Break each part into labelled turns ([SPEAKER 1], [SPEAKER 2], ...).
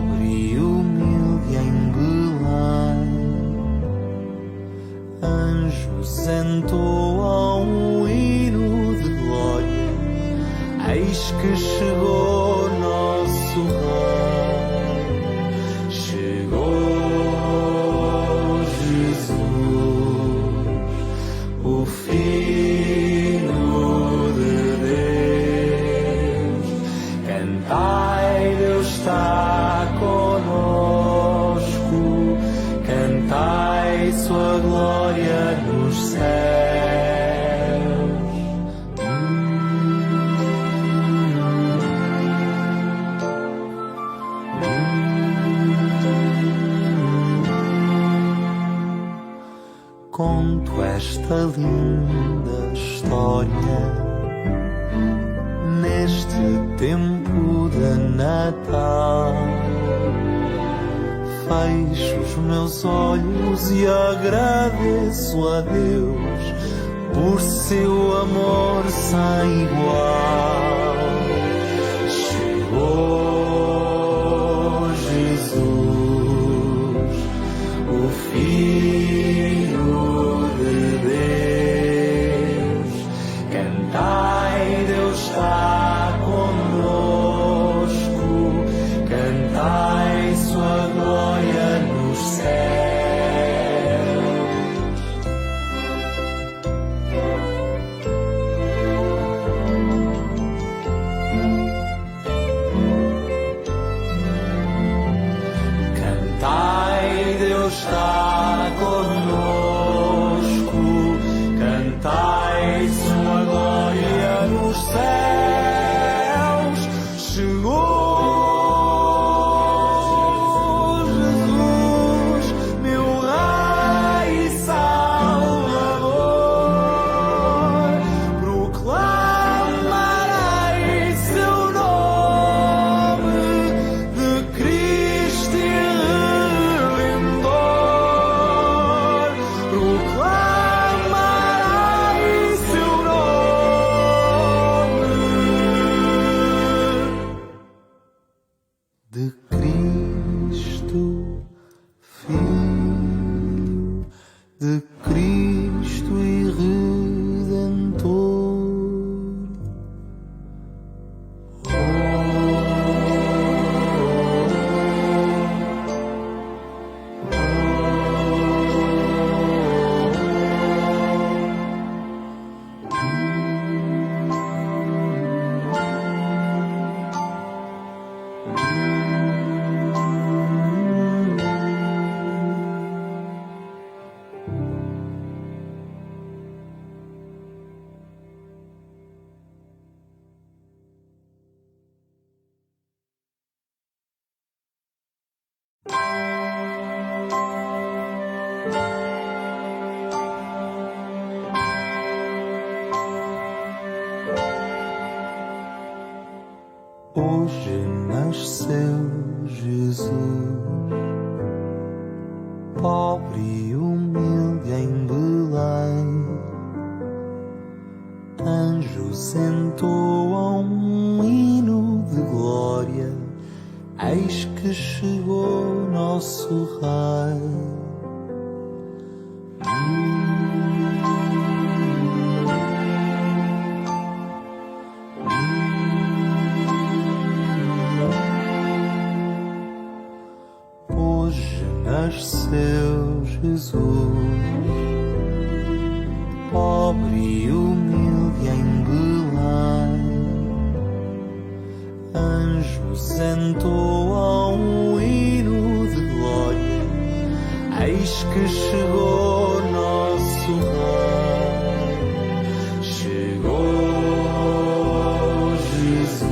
[SPEAKER 1] pobre e humilde em Belém. Anjos entoam um hino de glória, eis que chegou nosso Rei. Chegou Jesus, o Filho de Deus. Cantai, Deus está conosco, cantai sua glória nos céus. Conto esta linda história neste tempo de Natal. Fecho os meus olhos e agradeço a Deus por seu amor sem igual. Chegou Jesus, o Filho de Deus. Cantai, Deus está conosco, cantai sua glória nos céus. Cantai, Deus está conosco, cantai sua glória nos céus. Chegou Jesus, meu Rei e Salvador. Proclamarei seu nome de Cristo e Redentor. Proclamarei seu nome de Cristo, Filho de Cristo e Redentor. Hoje nasceu Jesus, pobre e humilde em Belém. Anjos entoam um hino de glória, eis que chegou nosso Rei. Hoje nasceu Jesus, pobre e humilde em Belém. Anjos entoam um hino de glória, eis que chegou nosso Rei. Chegou Jesus,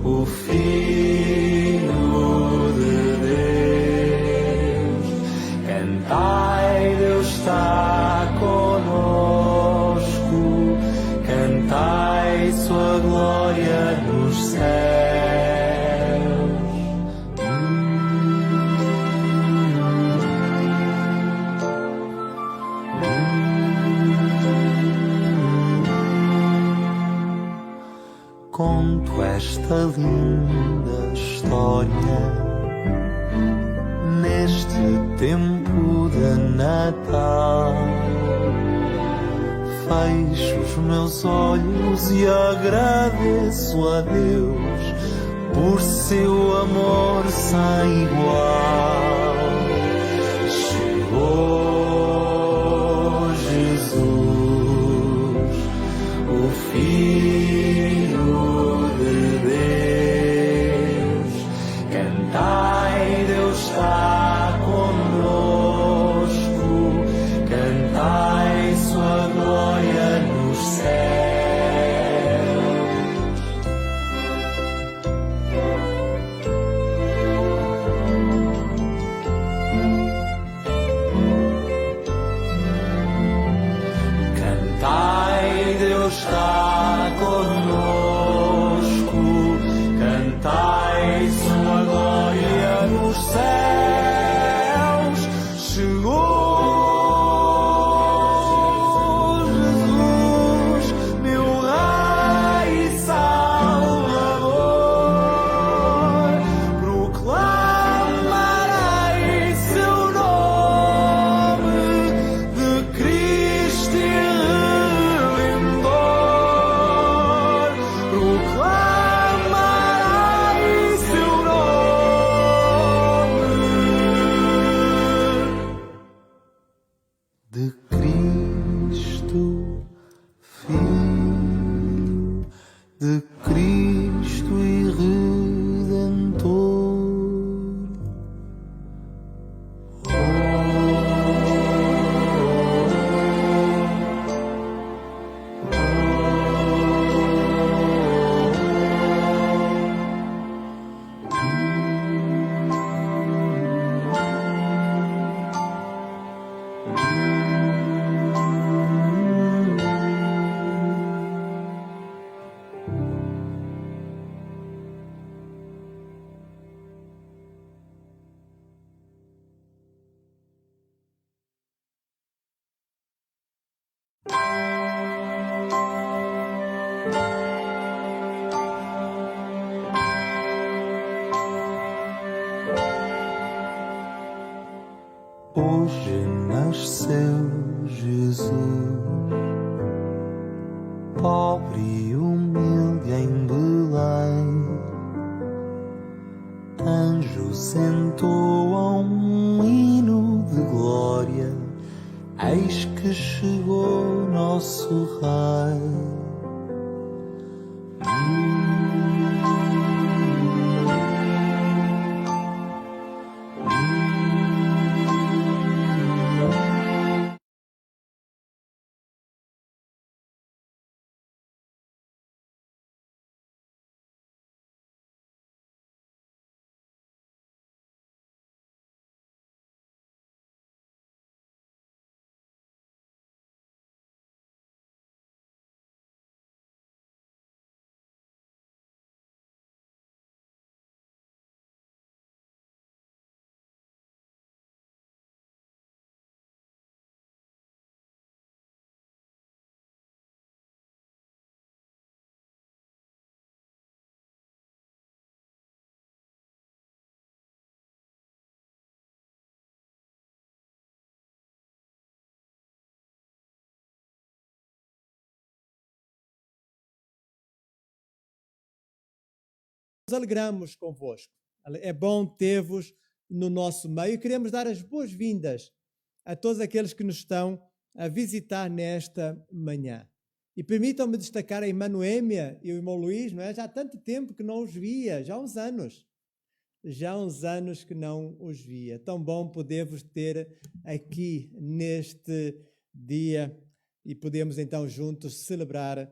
[SPEAKER 1] o Filho de Deus. Cantai, Deus está conosco, cantai sua glória nos céus. conto esta linda história neste tempo de Natal. Fecho os meus olhos e agradeço a Deus por seu amor sem igual. Chegou Jesus, o Filho de Deus. Cantai, Deus está conosco. Cantai sua glória nos céus. Cantai, Deus está conosco. Cantai sua glória nos céus. Chegou Jesus, meu Rei e Salvador. Proclamarei seu nome de Cristo e Redentor. Proclamarei seu nome de Cristo, Filho de Cristo e Redentor. Hoje nasceu Jesus, pobre e humilde em Belém. Anjos entoam um hino de glória, eis que chegou nosso Rei.
[SPEAKER 2] Nos alegramos convosco. É bom ter-vos no nosso meio e queremos dar as boas-vindas a todos aqueles que nos estão a visitar nesta manhã. E permitam-me destacar a irmã Noêmia e o irmão Luís, não é? Já há tanto tempo que não os via, já há uns anos que não os via. Tão bom poder-vos ter aqui neste dia e podemos então juntos celebrar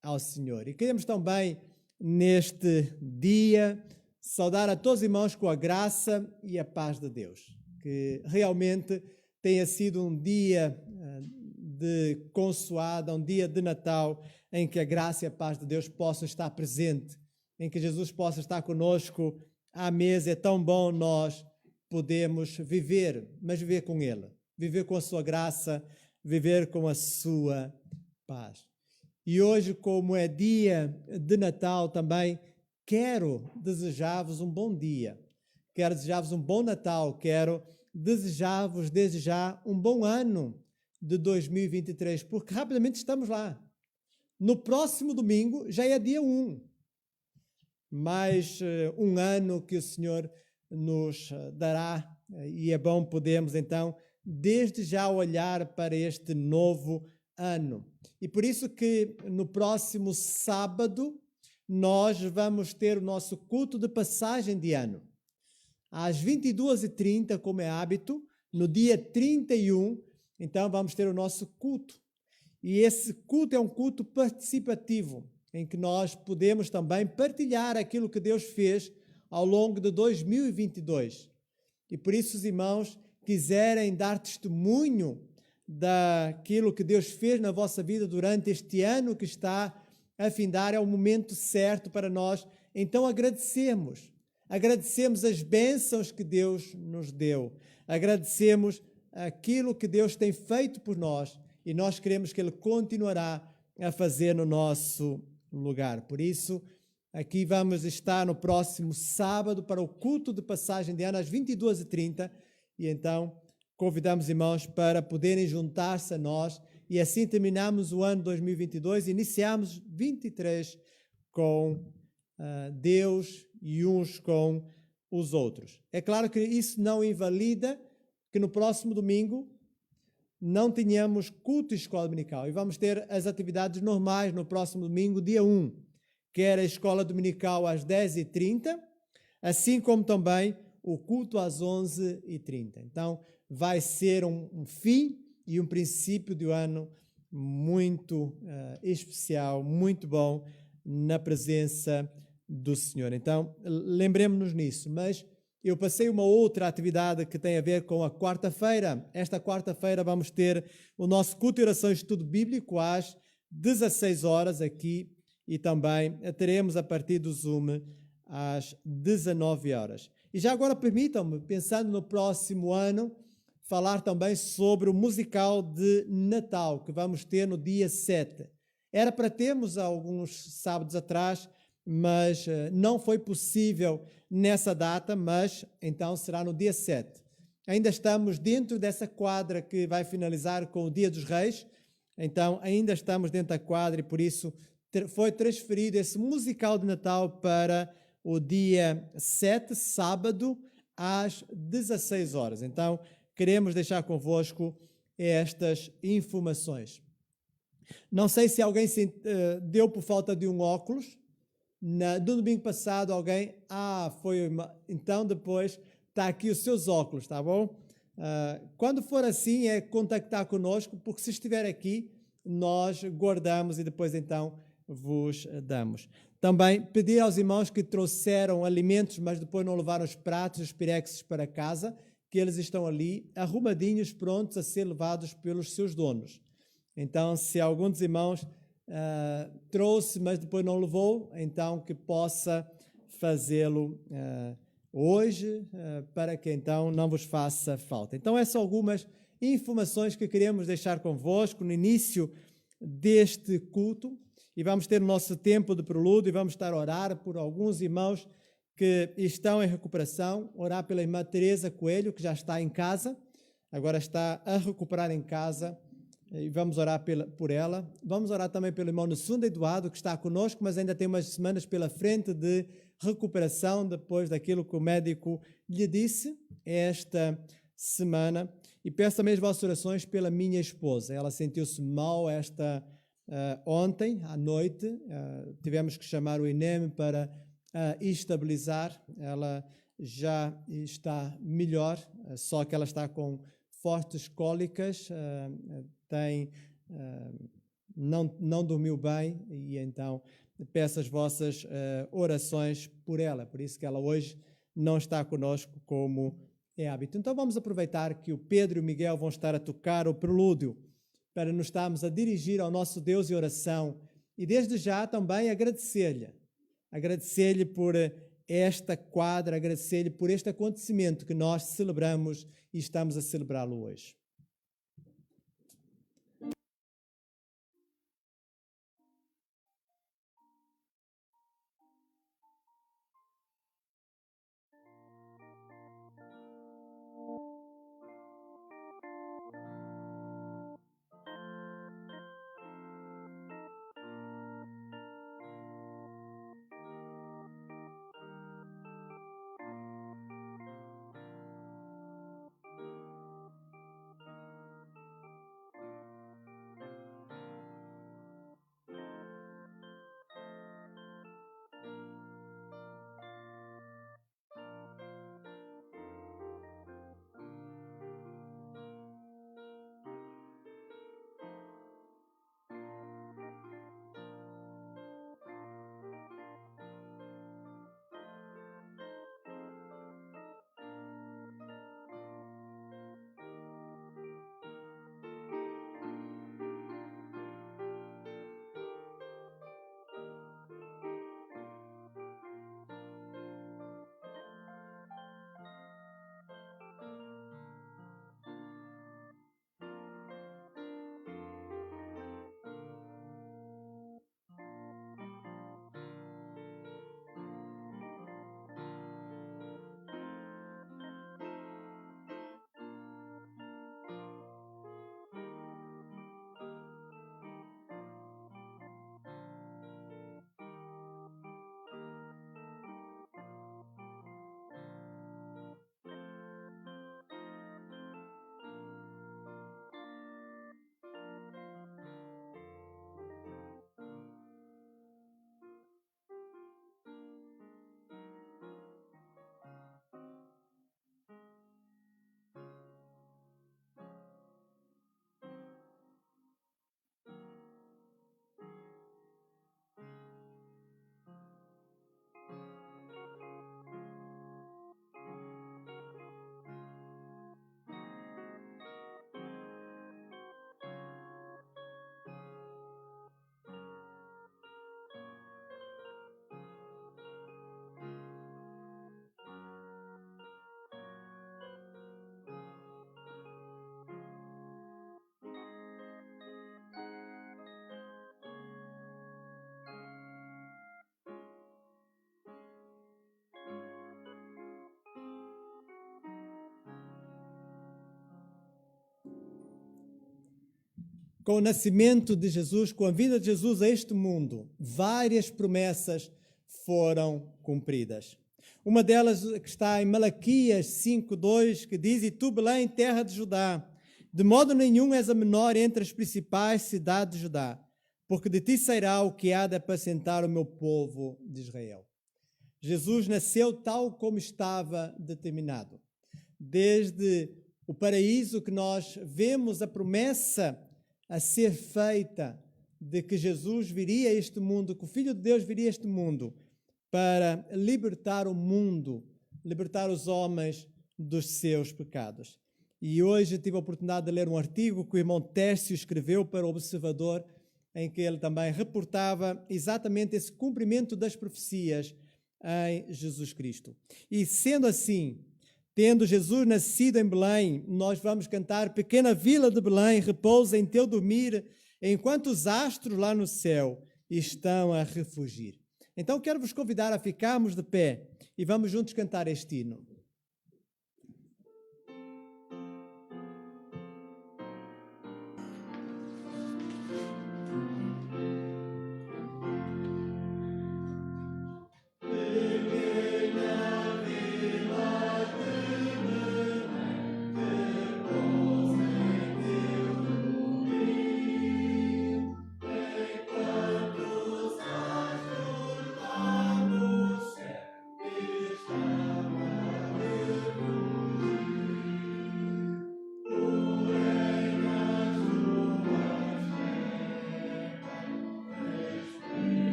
[SPEAKER 2] ao Senhor. E queremos também neste dia saudar a todos os irmãos com a graça e a paz de Deus, que realmente tenha sido um dia de consoada, um dia de Natal, em que a graça e a paz de Deus possam estar presente, em que Jesus possa estar conosco à mesa. É tão bom nós podemos viver, mas viver com Ele, viver com a sua graça, viver com a sua paz. E hoje, como é dia de Natal também, quero desejar-vos um bom dia. Quero desejar-vos um bom Natal. Quero desejar-vos desde já um bom ano de 2023, porque rapidamente estamos lá. No próximo domingo já é dia 1. Mais um ano que o Senhor nos dará, e é bom podermos então desde já olhar para este novo ano. E por isso que no próximo sábado nós vamos ter o nosso culto de passagem de ano. Às 22h30, como é hábito, no dia 31, então vamos ter o nosso culto. E esse culto é um culto participativo, em que nós podemos também partilhar aquilo que Deus fez ao longo de 2022. E por isso, os irmãos quiserem dar testemunho daquilo que Deus fez na vossa vida durante este ano que está a findar, é o momento certo para nós, então, agradecemos as bênçãos que Deus nos deu, agradecemos aquilo que Deus tem feito por nós e nós queremos que Ele continuará a fazer no nosso lugar. Por isso, aqui vamos estar no próximo sábado para o culto de passagem de ano às 22h30 e então convidamos irmãos para poderem juntar-se a nós e assim terminamos o ano 2022 e iniciamos 23 com Deus e uns com os outros. É claro que isso não invalida que no próximo domingo não tenhamos culto e escola dominical e vamos ter as atividades normais no próximo domingo, dia 1, que era a escola dominical às 10h30, assim como também o culto às 11h30. Então, vai ser um fim e um princípio de ano muito especial, muito bom na presença do Senhor. Então, lembremos-nos nisso, mas eu passei uma outra atividade que tem a ver com a quarta-feira. Esta quarta-feira vamos ter o nosso culto e oração e estudo bíblico às 16 horas aqui e também teremos a partir do Zoom às 19 horas. E já agora permitam-me, pensando no próximo ano, falar também sobre o musical de Natal que vamos ter no dia 7. Era para termos alguns sábados atrás, mas não foi possível nessa data, mas então será no dia 7. Ainda estamos dentro dessa quadra que vai finalizar com o Dia dos Reis, então ainda estamos dentro da quadra e por isso foi transferido esse musical de Natal para o dia 7, sábado, às 16 horas. Então, queremos deixar convosco estas informações. Não sei se alguém deu por falta de um óculos. Do domingo passado alguém, então depois está aqui os seus óculos, tá bom? Quando for assim é contactar conosco, porque se estiver aqui nós guardamos e depois então vos damos. Também pedir aos irmãos que trouxeram alimentos, mas depois não levaram os pratos, os pirexes para casa, que eles estão ali arrumadinhos, prontos a ser levados pelos seus donos. Então, se algum dos irmãos trouxe, mas depois não levou, então que possa fazê-lo hoje, para que então não vos faça falta. Então, essas são algumas informações que queremos deixar convosco no início deste culto, e vamos ter o nosso tempo de prelúdio e vamos estar a orar por alguns irmãos que estão em recuperação, orar pela irmã Teresa Coelho, que já está em casa, agora está a recuperar em casa, e vamos orar por ela. Vamos orar também pelo irmão Nessundo Eduardo, que está conosco, mas ainda tem umas semanas pela frente de recuperação depois daquilo que o médico lhe disse esta semana. E peço também as vossas orações pela minha esposa. Ela sentiu-se mal ontem à noite. Tivemos que chamar o INEM para estabilizar. Ela já está melhor, só que ela está com fortes cólicas, não dormiu bem e então peço as vossas orações por ela, por isso que ela hoje não está conosco como é hábito. Então vamos aproveitar que o Pedro e o Miguel vão estar a tocar o prelúdio para nos estarmos a dirigir ao nosso Deus em oração e desde já também agradecer-lhe por esta quadra, agradecer-lhe por este acontecimento que nós celebramos e estamos a celebrá-lo hoje. com o nascimento de Jesus, com a vinda de Jesus a este mundo, várias promessas foram cumpridas. Uma delas que está em Malaquias 5:2, que diz: "E tu, Belém, terra de Judá, de modo nenhum és a menor entre as principais cidades de Judá, porque de ti sairá o que há de apacentar o meu povo de Israel." Jesus nasceu tal como estava determinado. Desde o paraíso que nós vemos a promessa a ser feita de que Jesus viria a este mundo, que o Filho de Deus viria a este mundo para libertar o mundo, libertar os homens dos seus pecados. E hoje tive a oportunidade de ler um artigo que o irmão Tércio escreveu para o Observador, em que ele também reportava exatamente esse cumprimento das profecias em Jesus Cristo. E sendo assim, tendo Jesus nascido em Belém, nós vamos cantar: "Pequena vila de Belém, repousa em teu dormir, enquanto os astros lá no céu estão a refugir." Então quero vos convidar a ficarmos de pé e vamos juntos cantar este hino.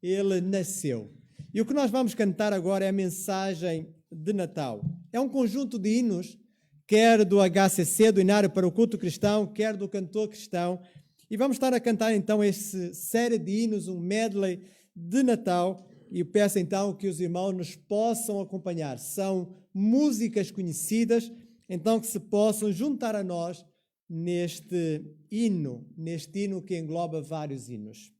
[SPEAKER 2] Ele nasceu. E o que nós vamos cantar agora é a mensagem de Natal. É um conjunto de hinos, quer do HCC, do Inário para o Culto Cristão, quer do Cantor Cristão. E vamos estar a cantar então essa série de hinos, um medley de Natal. E eu peço então que os irmãos nos possam acompanhar. São músicas conhecidas, então que se possam juntar a nós neste hino que engloba vários hinos.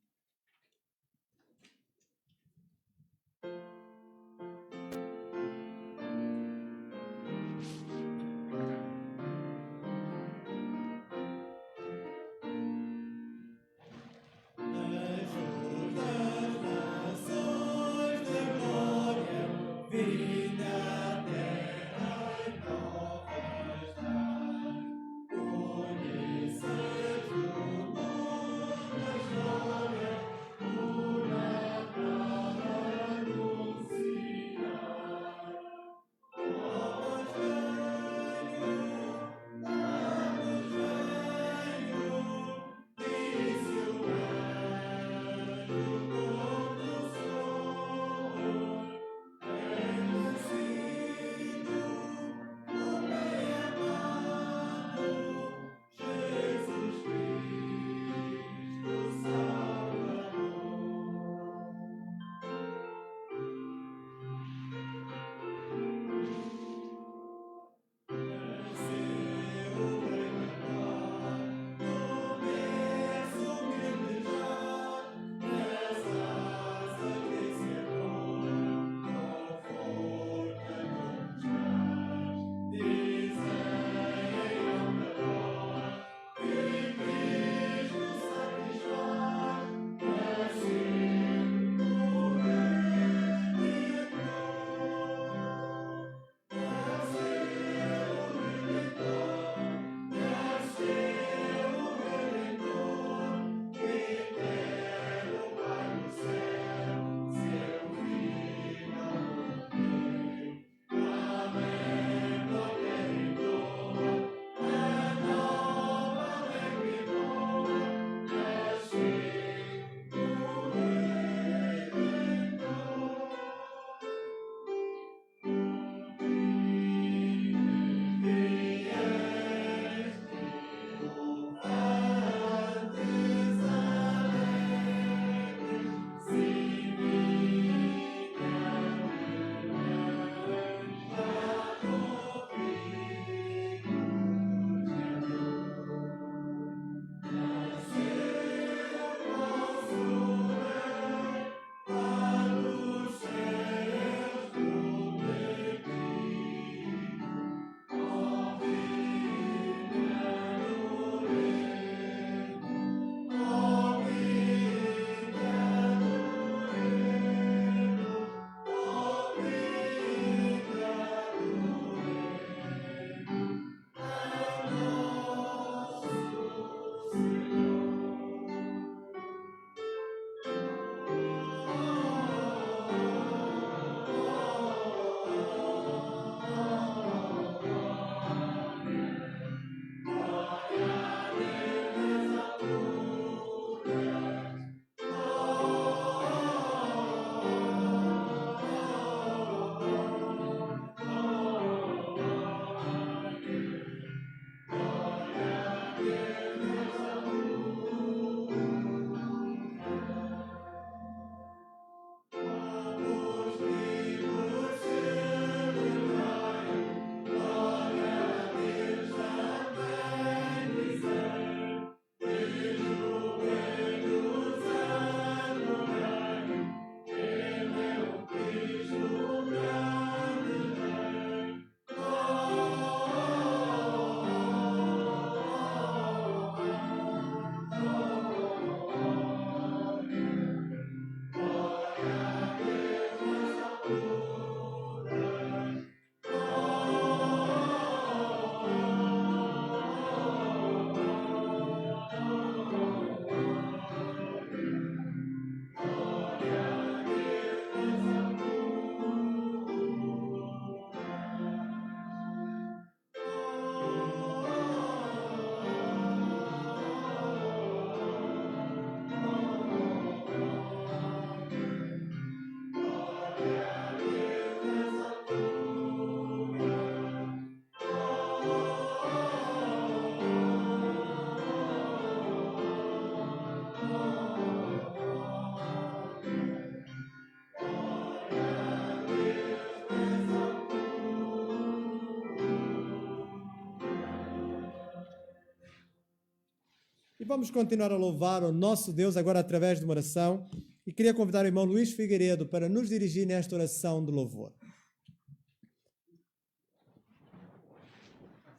[SPEAKER 2] E vamos continuar a louvar o nosso Deus agora através de uma oração. E queria convidar o irmão Luís Figueiredo para nos dirigir nesta oração de louvor.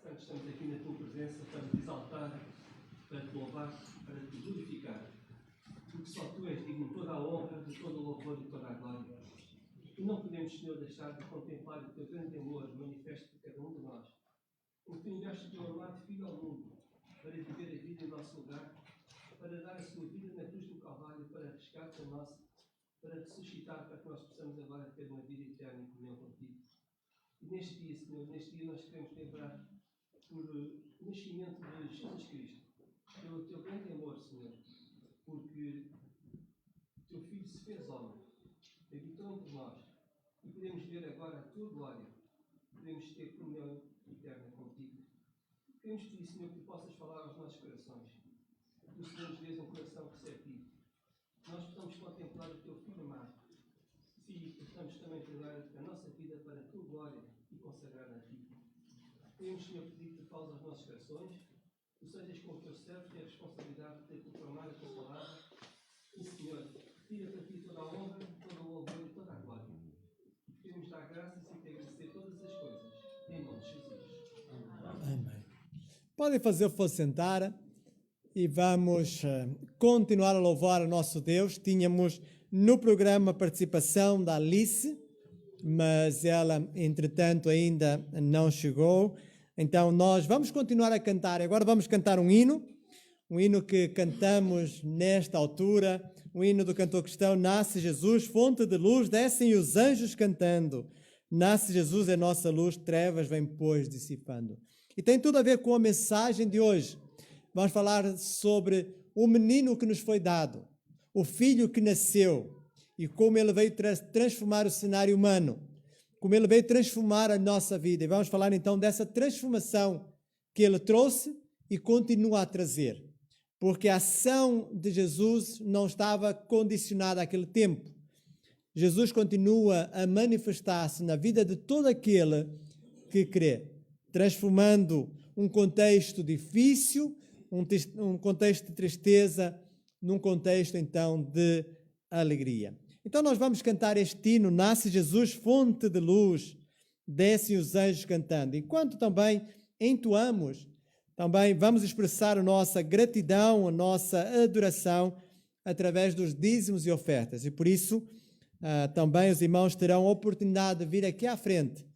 [SPEAKER 3] Santo, estamos aqui na tua presença para te exaltar, para te louvar, para te glorificar. Porque só tu és digno de toda a honra, de todo o louvor e de toda a glória. E não podemos, Senhor, deixar de contemplar o teu grande amor manifesto por cada um de nós. Porque enviaste o teu amado Filho ao mundo para viver a vida em nosso lugar, para dar a sua vida na cruz do Calvário, para resgate a nossa, para ressuscitar, para que nós possamos agora ter uma vida eterna em comunhão contigo. E neste dia, Senhor, neste dia nós queremos lembrar por o nascimento de Jesus Cristo, pelo teu grande amor, Senhor, porque o teu Filho se fez homem, habitou entre nós, e podemos ver agora a tua glória, podemos ter comunhão eterna contigo. Queremos pedir, Senhor, que tu possas falar aos nossos corações, que o Senhor nos dê um coração receptivo, que nós possamos contemplar o teu Filho amado, e possamos também entregar a nossa vida para a tua glória e consagrar a ti. Queremos, Senhor, pedir que tu fales aos nossos corações, que tu sejas com o teu servo, que é a responsabilidade de ter que proclamar a tua palavra, e, Senhor, tira para ti toda a honra, todo o louvor e toda a glória. Queremos dar graças e te agradecer todas as coisas, em nome de Jesus.
[SPEAKER 2] Amém. Podem fazer o favor de sentar e vamos continuar a louvar o nosso Deus. Tínhamos no programa a participação da Alice, mas ela, entretanto, ainda não chegou. Então, nós vamos continuar a cantar. Agora vamos cantar um hino que cantamos nesta altura, o hino do cantor cristão: Nasce Jesus, fonte de luz, descem os anjos cantando. Nasce Jesus, é nossa luz, trevas vem pois dissipando. E tem tudo a ver com a mensagem de hoje. Vamos falar sobre o menino que nos foi dado, o filho que nasceu, e como ele veio transformar o cenário humano, como ele veio transformar a nossa vida. E vamos falar então dessa transformação que ele trouxe e continua a trazer. Porque a ação de Jesus não estava condicionada àquele tempo. Jesus continua a manifestar-se na vida de todo aquele que crê, transformando um contexto difícil, um contexto de tristeza, num contexto então de alegria. Então nós vamos cantar este hino: Nasce Jesus, fonte de luz, descem os anjos cantando. Enquanto também entoamos, também vamos expressar a nossa gratidão, a nossa adoração através dos dízimos e ofertas. E por isso também os irmãos terão a oportunidade de vir aqui à frente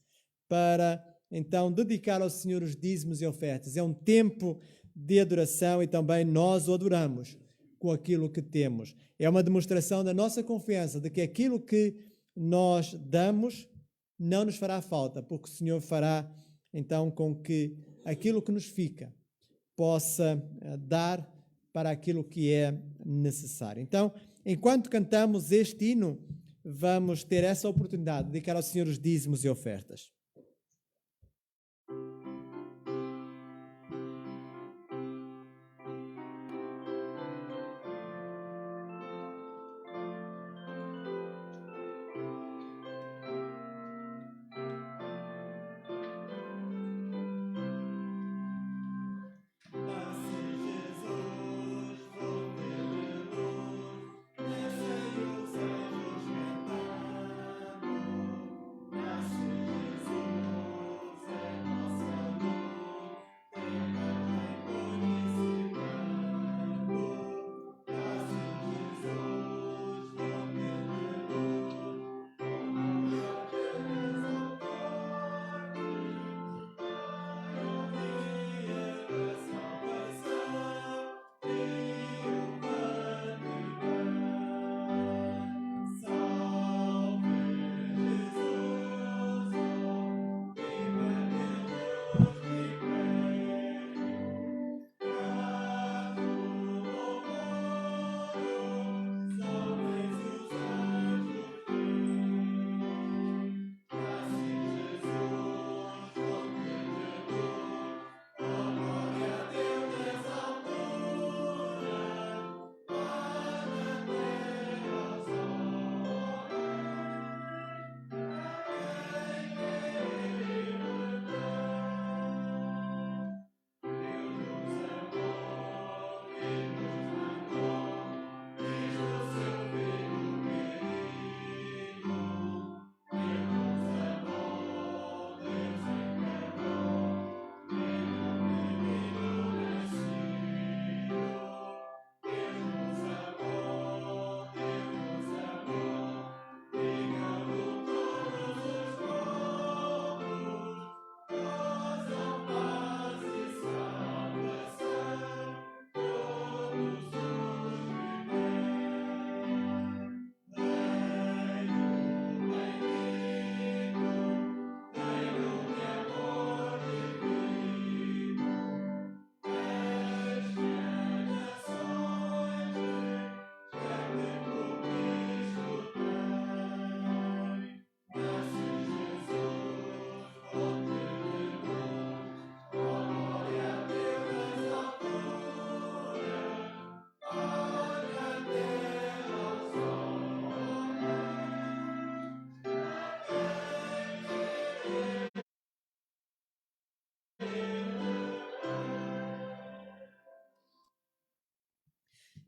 [SPEAKER 2] para então dedicar ao Senhor os dízimos e ofertas. É um tempo de adoração e também nós o adoramos com aquilo que temos. É uma demonstração da nossa confiança de que aquilo que nós damos não nos fará falta, porque o Senhor fará então com que aquilo que nos fica possa dar para aquilo que é necessário. Então, enquanto cantamos este hino, vamos ter essa oportunidade de dedicar ao Senhor os dízimos e ofertas.
[SPEAKER 1] Nasce Jesus,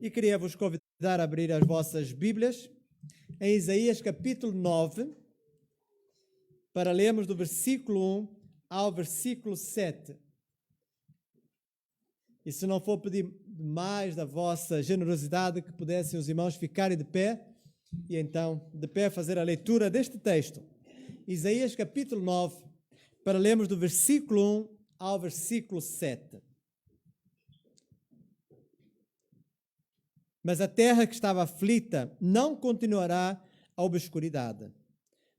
[SPEAKER 2] E queria vos convidar a abrir as vossas Bíblias em Isaías capítulo 9, para lermos do versículo 1 ao versículo 7. E se não for pedir mais da vossa generosidade, que pudessem os irmãos ficarem de pé, e então de pé fazer a leitura deste texto. Isaías capítulo 9, para lermos do versículo 1 ao versículo 7. Mas a terra que estava aflita não continuará a obscuridade.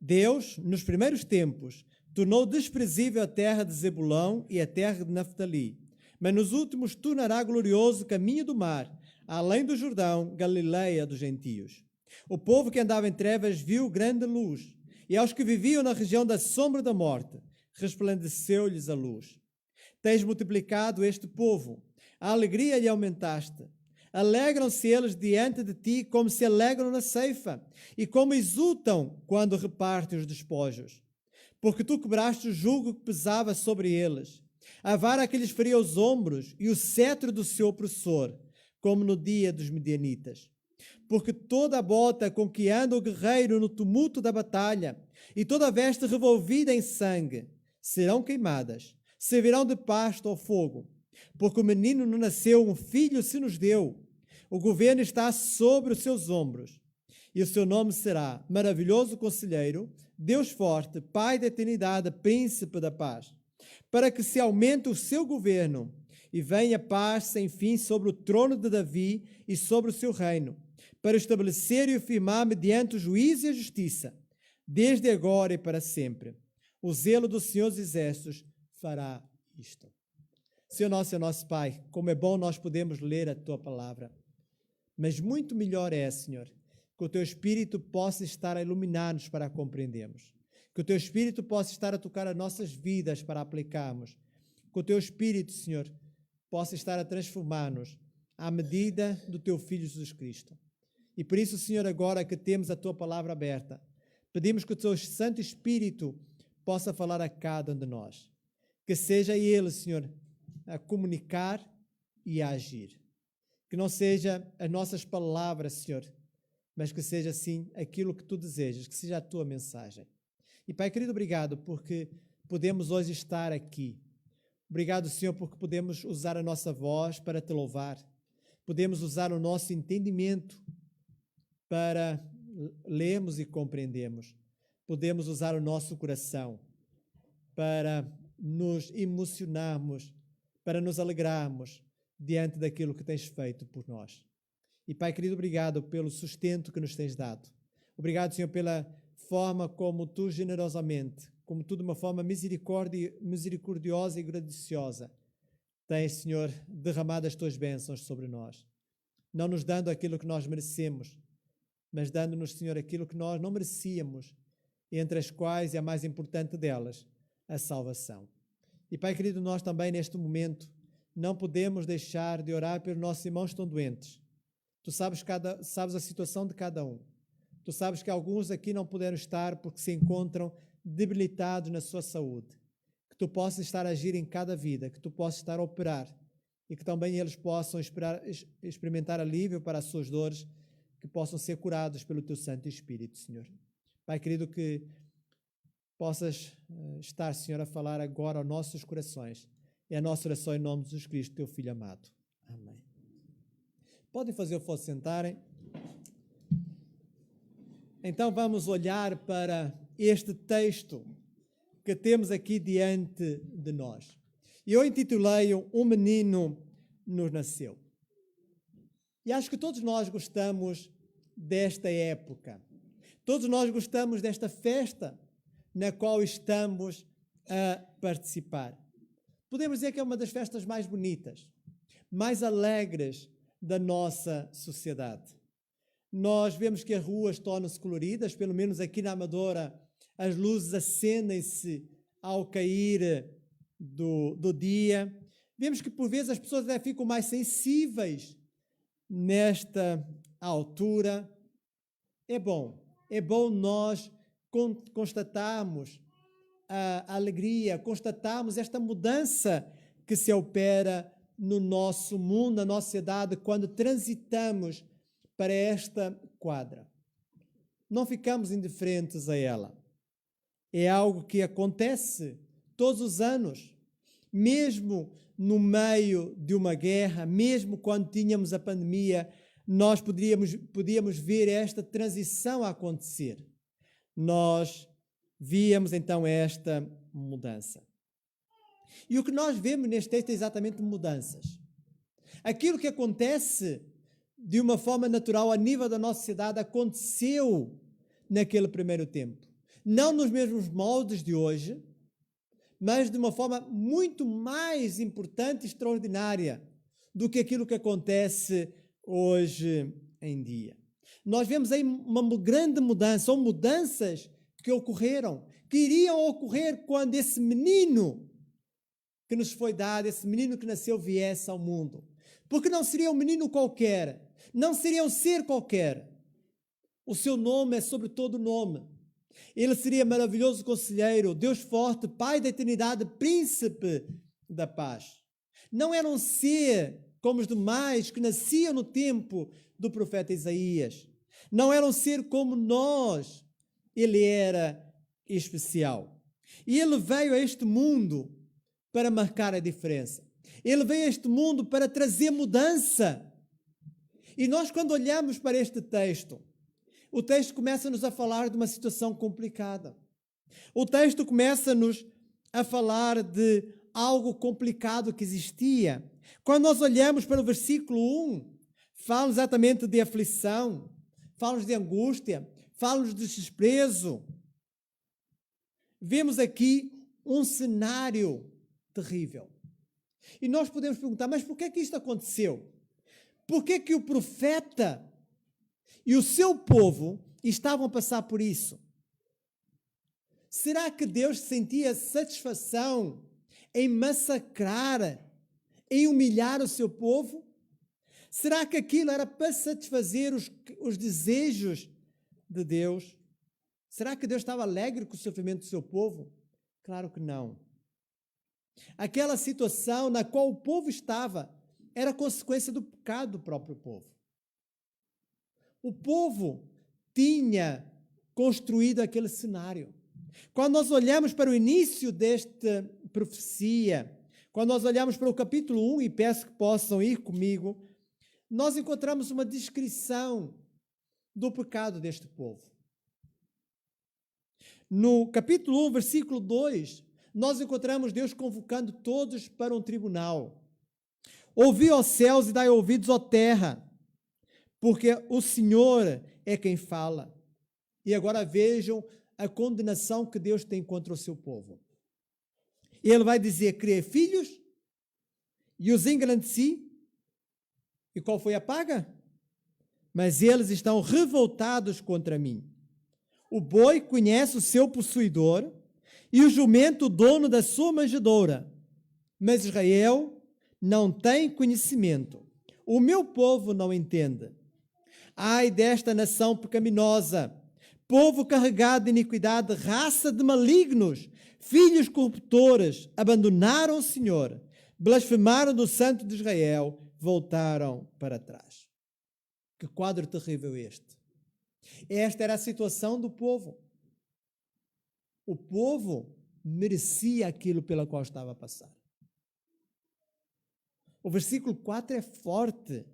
[SPEAKER 2] Deus, nos primeiros tempos, tornou desprezível a terra de Zebulão e a terra de Naftali, mas nos últimos tornará glorioso o caminho do mar, além do Jordão, Galileia dos gentios. O povo que andava em trevas viu grande luz, e aos que viviam na região da sombra da morte, resplandeceu-lhes a luz. Tens multiplicado este povo, a alegria lhe aumentaste. Alegram-se eles diante de ti como se alegram na ceifa, e como exultam quando repartem os despojos. Porque tu quebraste o jugo que pesava sobre eles, a vara que lhes feria os ombros e o cetro do seu opressor, como no dia dos midianitas. Porque toda a bota com que anda o guerreiro no tumulto da batalha, e toda a veste revolvida em sangue, serão queimadas, servirão de pasto ao fogo. Porque o menino não nasceu, um filho se nos deu. O governo está sobre os seus ombros. E o seu nome será Maravilhoso Conselheiro, Deus Forte, Pai da Eternidade, Príncipe da Paz. Para que se aumente o seu governo e venha paz sem fim sobre o trono de Davi e sobre o seu reino, para estabelecer e o firmar mediante o juízo e a justiça, desde agora e para sempre. O zelo do Senhor dos Exércitos fará isto. Senhor nosso e nosso Pai, como é bom nós podemos ler a Tua palavra. Mas muito melhor é, Senhor, que o Teu Espírito possa estar a iluminar-nos para a compreendermos. Que o Teu Espírito possa estar a tocar as nossas vidas para aplicarmos. Que o Teu Espírito, Senhor, possa estar a transformar-nos à medida do Teu Filho Jesus Cristo. E por isso, Senhor, agora que temos a Tua palavra aberta, pedimos que o Teu Santo Espírito possa falar a cada um de nós. Que seja Ele, Senhor, a comunicar e a agir. Que não seja as nossas palavras, Senhor, mas que seja, sim, aquilo que Tu desejas, que seja a Tua mensagem. E, Pai querido, obrigado porque podemos hoje estar aqui. Obrigado, Senhor, porque podemos usar a nossa voz para Te louvar. Podemos usar o nosso entendimento para lermos e compreendermos. Podemos usar o nosso coração para nos emocionarmos, para nos alegrarmos diante daquilo que Tens feito por nós. E, Pai querido, obrigado pelo sustento que nos Tens dado. Obrigado, Senhor, pela forma como Tu generosamente, como Tu de uma forma misericordiosa e graciosa, Tens, Senhor, derramado as Tuas bênçãos sobre nós. Não nos dando aquilo que nós merecemos, mas dando-nos, Senhor, aquilo que nós não merecíamos, entre as quais, e a mais importante delas, a salvação. E, Pai querido, nós também neste momento não podemos deixar de orar pelos nossos irmãos que estão doentes. Tu sabes a situação de cada um. Tu sabes que alguns aqui não puderam estar porque se encontram debilitados na sua saúde. Que Tu possas estar a agir em cada vida, que Tu possas estar a operar e que também eles possam experimentar alívio para as suas dores, que possam ser curados pelo Teu Santo Espírito, Senhor. Pai querido, que possas estar, Senhor, a falar agora aos nossos corações. É a nossa oração em nome de Jesus Cristo, Teu Filho amado. Amém. Podem fazer o favor de sentarem. Então vamos olhar para este texto que temos aqui diante de nós. E eu intitulei-o Um Menino nos Nasceu. E acho que todos nós gostamos desta época. Todos nós gostamos desta festa na qual estamos a participar. Podemos dizer que é uma das festas mais bonitas, mais alegres da nossa sociedade. Nós vemos que as ruas tornam-se coloridas, pelo menos aqui na Amadora, as luzes acendem-se ao cair do dia. Vemos que por vezes as pessoas até ficam mais sensíveis nesta altura. É bom nós constatarmos a alegria, constatarmos esta mudança que se opera no nosso mundo, na nossa sociedade, quando transitamos para esta quadra. Não ficamos indiferentes a ela. É algo que acontece todos os anos, mesmo no meio de uma guerra, mesmo quando tínhamos a pandemia, nós podíamos ver esta transição a acontecer. Nós víamos então esta mudança. E o que nós vemos neste texto é exatamente mudanças. Aquilo que acontece de uma forma natural a nível da nossa sociedade aconteceu naquele primeiro tempo. Não nos mesmos moldes de hoje, mas de uma forma muito mais importante e extraordinária do que aquilo que acontece hoje em dia. Nós vemos aí uma grande mudança, ou mudanças que ocorreram, que iriam ocorrer quando esse menino que nos foi dado, esse menino que nasceu, viesse ao mundo. Porque não seria um menino qualquer, não seria um ser qualquer. O seu nome é sobre todo nome. Ele seria maravilhoso conselheiro, Deus forte, Pai da eternidade, príncipe da paz. Não era um ser como os demais que nasciam no tempo do profeta Isaías. Não era um ser como nós. Ele era especial. E ele veio a este mundo para marcar a diferença. Ele veio a este mundo para trazer mudança. E nós, quando olhamos para este texto, o texto começa-nos a falar de uma situação complicada. O texto começa-nos a falar de algo complicado que existia. Quando nós olhamos para o versículo 1, fala exatamente de aflição, fala de angústia, fala de desprezo. Vemos aqui um cenário terrível. E nós podemos perguntar, mas por que isto aconteceu? Por que o profeta e o seu povo estavam a passar por isso? Será que Deus sentia satisfação em massacrar, em humilhar o seu povo? Será que aquilo era para satisfazer os desejos de Deus? Será que Deus estava alegre com o sofrimento do seu povo? Claro que não. Aquela situação na qual o povo estava era consequência do pecado do próprio povo. O povo tinha construído aquele cenário. Quando nós olhamos para o início desta profecia, quando nós olhamos para o capítulo 1, e peço que possam ir comigo, nós encontramos uma descrição do pecado deste povo. No capítulo 1, versículo 2, nós encontramos Deus convocando todos para um tribunal. Ouvi, ó céus, e dai ouvidos, ó terra, porque o Senhor é quem fala. E agora vejam a condenação que Deus tem contra o seu povo. Ele vai dizer, criei filhos e os engrandeci. E qual foi a paga? Mas eles estão revoltados contra mim. O boi conhece o seu possuidor e o jumento o dono da sua manjedoura. Mas Israel não tem conhecimento. O meu povo não entende. Ai desta nação pecaminosa, povo carregado de iniquidade, raça de malignos, filhos corruptores, abandonaram o Senhor, blasfemaram do Santo de Israel, voltaram para trás. Que quadro terrível este. Esta era a situação do povo. O povo merecia aquilo pela qual estava a passar. O versículo 4 é forte.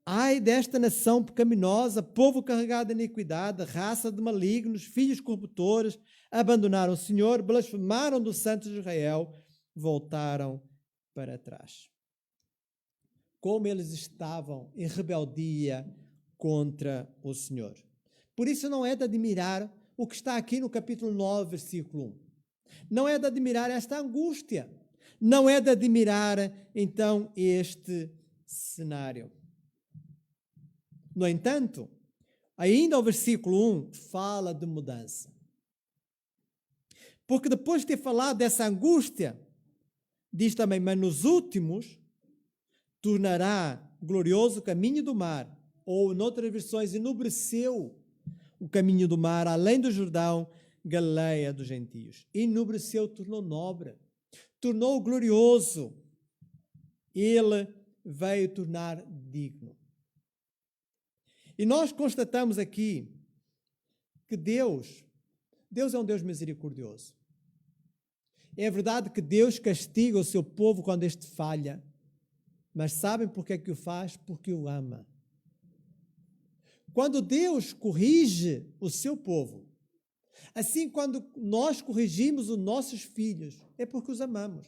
[SPEAKER 2] Ai desta nação pecaminosa, povo carregado de iniquidade, raça de malignos, filhos corruptores, abandonaram o Senhor, blasfemaram do Santo de Israel, voltaram para trás. Como eles estavam em rebeldia contra o Senhor. Por isso não é de admirar o que está aqui no capítulo 9, versículo 1. Não é de admirar esta angústia. Não é de admirar, então, este cenário. No entanto, ainda o versículo 1 fala de mudança. Porque depois de ter falado dessa angústia, diz também, mas nos últimos tornará glorioso o caminho do mar, ou, em outras versões, enobreceu o caminho do mar, além do Jordão, Galileia dos gentios. Enobreceu, tornou nobre, tornou glorioso. Ele veio tornar digno. E nós constatamos aqui que Deus é um Deus misericordioso. É verdade que Deus castiga o seu povo quando este falha, mas sabem por que é que o faz? Porque o ama. Quando Deus corrige o seu povo, assim quando nós corrigimos os nossos filhos, é porque os amamos.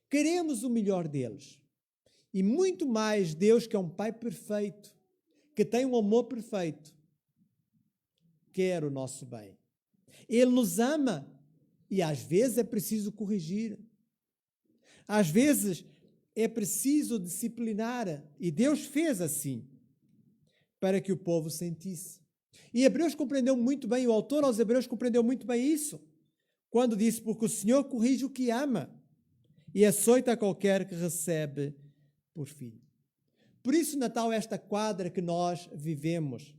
[SPEAKER 2] Queremos o melhor deles. E muito mais Deus, que é um Pai perfeito, que tem um amor perfeito, quer o nosso bem. Ele nos ama e às vezes é preciso corrigir. Às vezes é preciso disciplinar. E Deus fez assim, para que o povo sentisse. E Hebreus compreendeu muito bem, o autor aos Hebreus compreendeu muito bem isso, quando disse, porque o Senhor corrige o que ama e açoita qualquer que recebe por filho. Por isso, Natal, esta quadra que nós vivemos,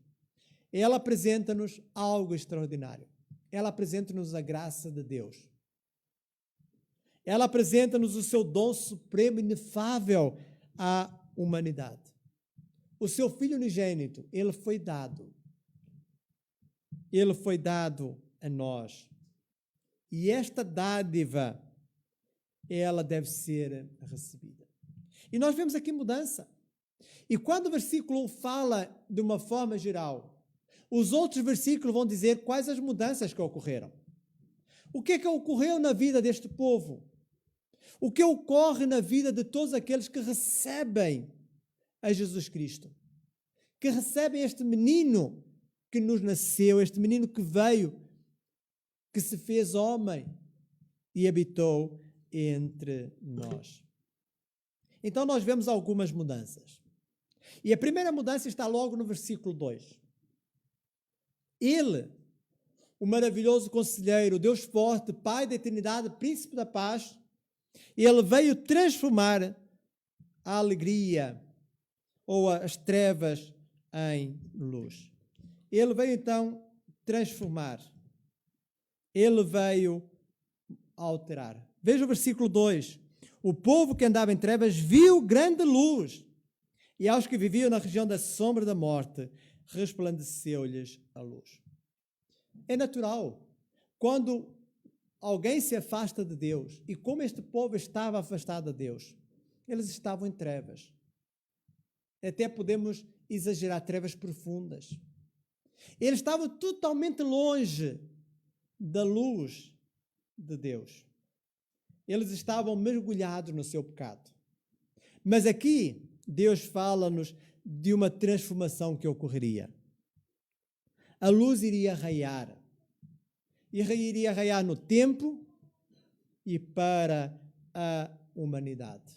[SPEAKER 2] ela apresenta-nos algo extraordinário. Ela apresenta-nos a graça de Deus. Ela apresenta-nos o seu dom supremo e inefável à humanidade. O seu Filho unigênito, ele foi dado. Ele foi dado a nós. E esta dádiva, ela deve ser recebida. E nós vemos aqui mudança. E quando o versículo fala de uma forma geral, os outros versículos vão dizer quais as mudanças que ocorreram. O que é que ocorreu na vida deste povo? O que ocorre na vida de todos aqueles que recebem a Jesus Cristo? Que recebem este menino que nos nasceu, este menino que veio, que se fez homem e habitou entre nós. Então nós vemos algumas mudanças. E a primeira mudança está logo no versículo 2. Ele, o maravilhoso conselheiro, Deus forte, Pai da eternidade, Príncipe da paz, ele veio transformar a alegria ou as trevas em luz. Ele veio então transformar. Ele veio alterar. Veja o versículo 2. O povo que andava em trevas viu grande luz, e aos que viviam na região da sombra da morte, resplandeceu-lhes a luz. É natural, quando alguém se afasta de Deus, e como este povo estava afastado de Deus, eles estavam em trevas. Até podemos exagerar, trevas profundas. Eles estavam totalmente longe da luz de Deus. Eles estavam mergulhados no seu pecado. Mas aqui, Deus fala-nos de uma transformação que ocorreria. A luz iria raiar. E iria raiar no tempo e para a humanidade.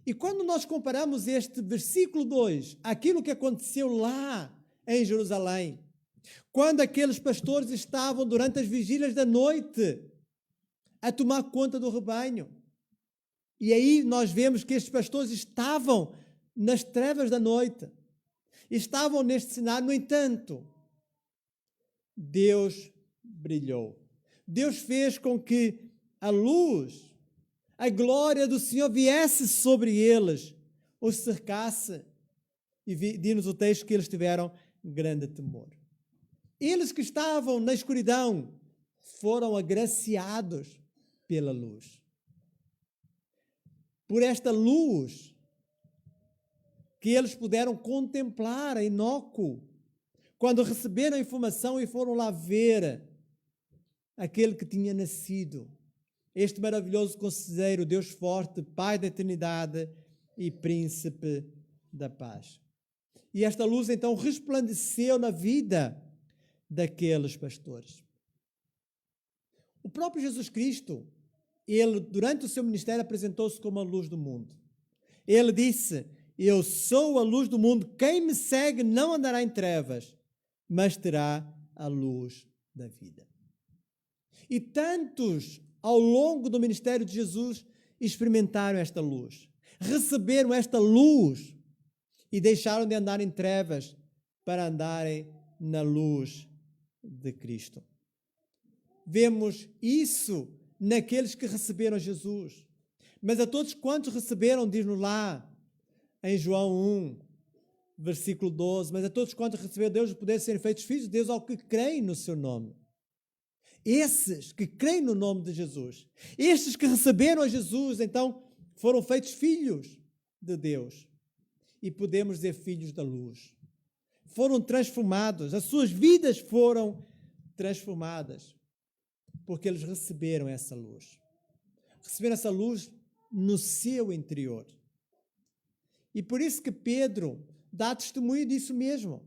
[SPEAKER 2] E quando nós comparamos este versículo 2, aquilo que aconteceu lá em Jerusalém, quando aqueles pastores estavam durante as vigílias da noite a tomar conta do rebanho, e aí nós vemos que estes pastores estavam nas trevas da noite, estavam neste cenário. No entanto, Deus brilhou. Deus fez com que a luz, a glória do Senhor viesse sobre eles, os cercasse, e diz-nos o texto que eles tiveram grande temor. Eles que estavam na escuridão foram agraciados pela luz. Por esta luz que eles puderam contemplar a inócuo, quando receberam a informação e foram lá ver aquele que tinha nascido, este maravilhoso conselheiro, Deus forte, Pai da eternidade e Príncipe da paz. E esta luz então resplandeceu na vida daqueles pastores. O próprio Jesus Cristo, ele durante o seu ministério apresentou-se como a luz do mundo. Ele disse: eu sou a luz do mundo, quem me segue não andará em trevas, mas terá a luz da vida. E tantos ao longo do ministério de Jesus experimentaram esta luz, receberam esta luz e deixaram de andar em trevas para andarem na luz de Cristo. Vemos isso naqueles que receberam Jesus. Mas a todos quantos receberam, diz-nos lá em João 1, versículo 12, mas a todos quantos receberam Deus o poder de serem feitos filhos de Deus ao que creem no seu nome. Esses que creem no nome de Jesus, estes que receberam a Jesus, então foram feitos filhos de Deus. E podemos dizer filhos da luz. Foram transformados, as suas vidas foram transformadas, porque eles receberam essa luz. Receberam essa luz no seu interior. E por isso que Pedro dá testemunho disso mesmo.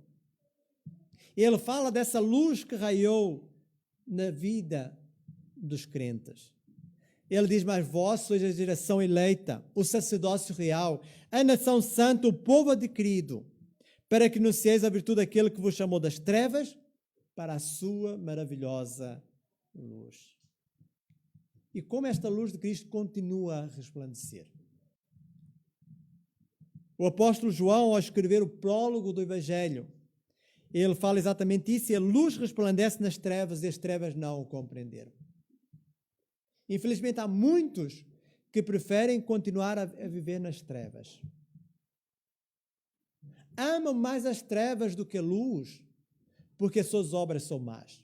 [SPEAKER 2] Ele fala dessa luz que raiou na vida dos crentes. Ele diz, mas vós sois a geração eleita, o sacerdócio real, a nação santa, o povo adquirido, para que anuncieis a virtude daquele que vos chamou das trevas para a sua maravilhosa luz. E como esta luz de Cristo continua a resplandecer. O apóstolo João, ao escrever o prólogo do Evangelho, ele fala exatamente isso, e a luz resplandece nas trevas e as trevas não o compreenderam. Infelizmente, há muitos que preferem continuar a viver nas trevas. Amam mais as trevas do que a luz, porque suas obras são más.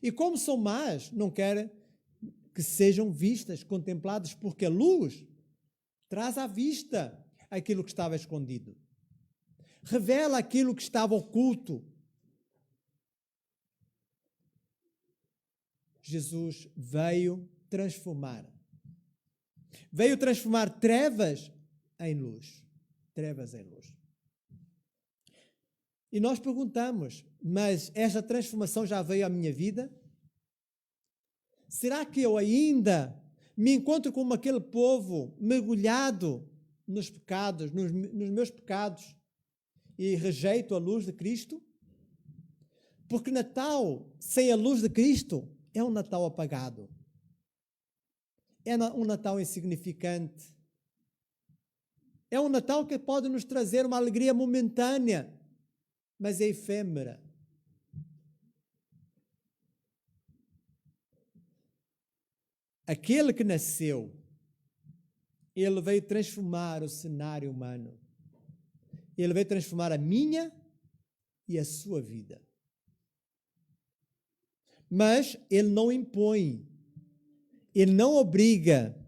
[SPEAKER 2] E como são más, não querem que sejam vistas, contempladas, porque a luz traz à vista aquilo que estava escondido. Revela aquilo que estava oculto. Jesus veio transformar. Veio transformar trevas em luz. Trevas em luz. E nós perguntamos, mas esta transformação já veio à minha vida? Será que eu ainda me encontro como aquele povo mergulhado nos pecados, nos meus pecados, e rejeito a luz de Cristo? Porque Natal sem a luz de Cristo é um Natal apagado. É um Natal insignificante. É um Natal que pode nos trazer uma alegria momentânea, mas é efêmera. Aquele que nasceu, ele veio transformar o cenário humano. Ele veio transformar a minha e a sua vida. Mas ele não impõe, ele não obriga,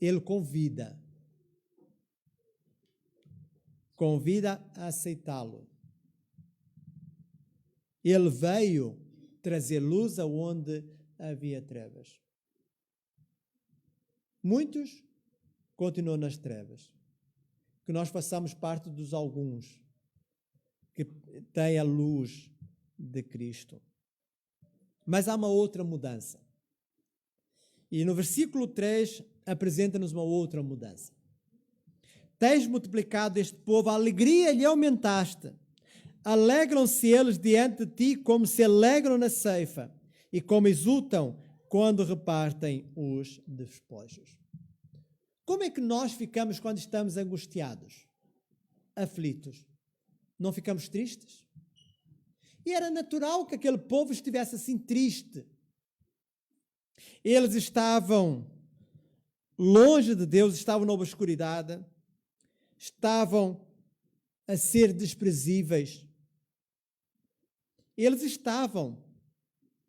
[SPEAKER 2] ele convida. Convida a aceitá-lo. Ele veio trazer luz aonde havia trevas. Muitos continuam nas trevas. Que nós façamos parte dos alguns que têm a luz de Cristo. Mas há uma outra mudança. E no versículo 3 apresenta-nos uma outra mudança. Tens multiplicado este povo, a alegria lhe aumentaste. Alegram-se eles diante de ti como se alegram na ceifa e como exultam quando repartem os despojos. Como é que nós ficamos quando estamos angustiados, aflitos? Não ficamos tristes? E era natural que aquele povo estivesse assim triste. Eles estavam longe de Deus, estavam na obscuridade, estavam a ser desprezíveis. Eles estavam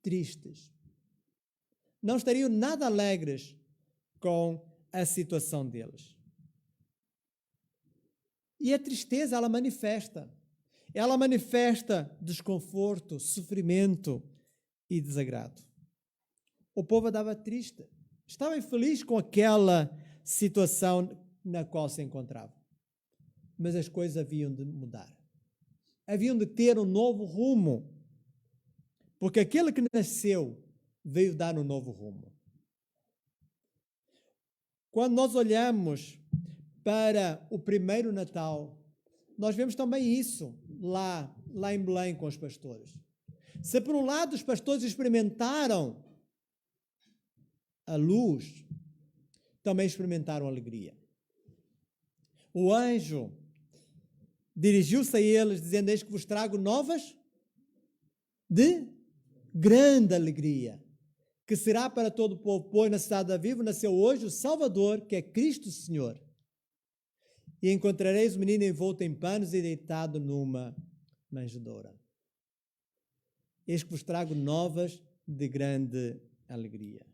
[SPEAKER 2] tristes. Não estariam nada alegres com a situação deles. E a tristeza, ela manifesta. Ela manifesta desconforto, sofrimento e desagrado. O povo andava triste. Estava infeliz com aquela situação na qual se encontrava. Mas as coisas haviam de mudar. Haviam de ter um novo rumo. Porque aquele que nasceu veio dar um novo rumo. Quando nós olhamos para o primeiro Natal, nós vemos também isso lá em Belém com os pastores. Se por um lado os pastores experimentaram a luz, também experimentaram a alegria. O anjo dirigiu-se a eles dizendo: eis que vos trago novas de grande alegria, que será para todo o povo, pois na cidade da viva nasceu hoje o Salvador, que é Cristo Senhor. E encontrareis o menino envolto em panos e deitado numa manjedoura. Eis que vos trago novas de grande alegria.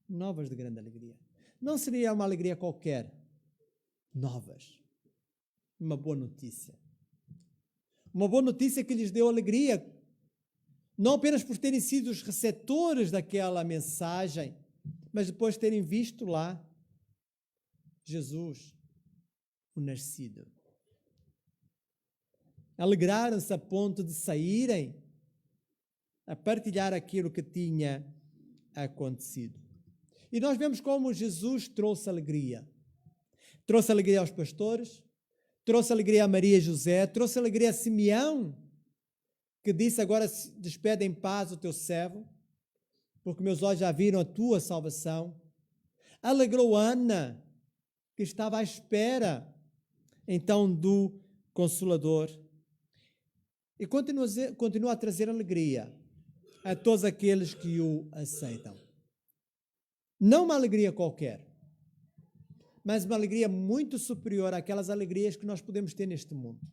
[SPEAKER 2] Novas de grande alegria. Não seria uma alegria qualquer. Novas. Uma boa notícia. Uma boa notícia que lhes deu alegria, não apenas por terem sido os receptores daquela mensagem, mas depois terem visto lá Jesus, o nascido. Alegraram-se a ponto de saírem a partilhar aquilo que tinha acontecido. E nós vemos como Jesus trouxe alegria. Trouxe alegria aos pastores, trouxe alegria a Maria e José, trouxe alegria a Simeão, que disse: agora despede em paz o teu servo, porque meus olhos já viram a tua salvação. Alegrou Ana, que estava à espera, então, do Consolador. E continua a trazer alegria a todos aqueles que o aceitam. Não uma alegria qualquer, mas uma alegria muito superior àquelas alegrias que nós podemos ter neste mundo.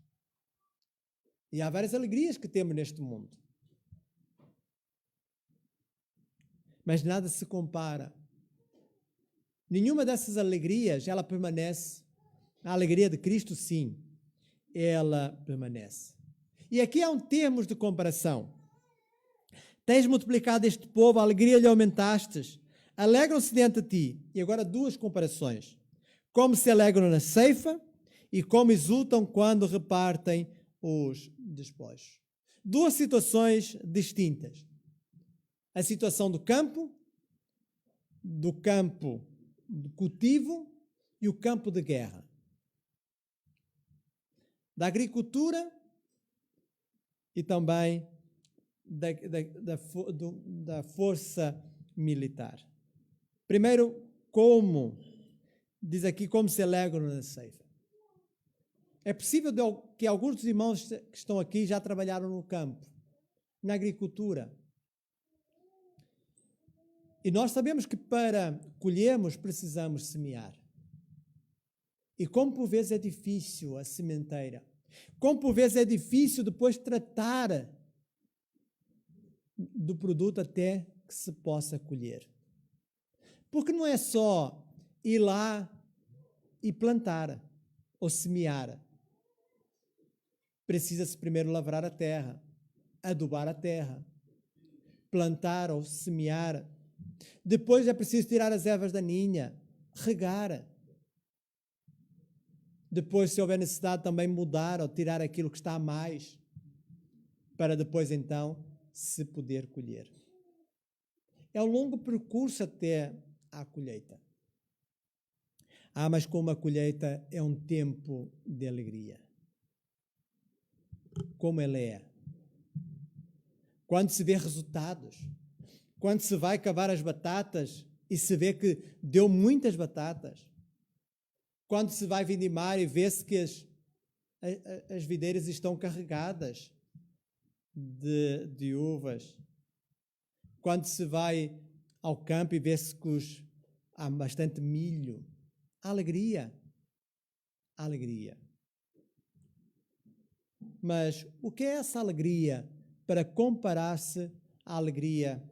[SPEAKER 2] E há várias alegrias que temos neste mundo. Mas nada se compara. Nenhuma dessas alegrias, ela permanece. A alegria de Cristo, sim, ela permanece. E aqui há um termo de comparação. Tens multiplicado este povo, a alegria lhe aumentastes. Alegram-se diante de ti. E agora duas comparações. Como se alegram na ceifa e como exultam quando repartem os despojos. Duas situações distintas. A situação do campo de cultivo e o campo de guerra. Da agricultura e também da força militar. Primeiro, diz aqui, como se alegram na ceifa. É possível que alguns dos irmãos que estão aqui já trabalharam no campo, na agricultura. E nós sabemos que para colhermos precisamos semear. E como por vezes é difícil a sementeira, como por vezes é difícil depois tratar do produto até que se possa colher. Porque não é só ir lá e plantar ou semear. Precisa-se primeiro lavrar a terra, adubar a terra, plantar ou semear. Depois é preciso tirar as ervas daninhas, regar. Depois, se houver necessidade, também mudar ou tirar aquilo que está a mais, para depois, então, se poder colher. É um longo percurso até à colheita. Mas como a colheita é um tempo de alegria. Como ela é. Quando se vê resultados, quando se vai cavar as batatas e se vê que deu muitas batatas, quando se vai vindimar e vê-se que as videiras estão carregadas de uvas, quando se vai ao campo e vê-se que há bastante milho, alegria. Alegria. Mas o que é essa alegria para comparar-se à alegria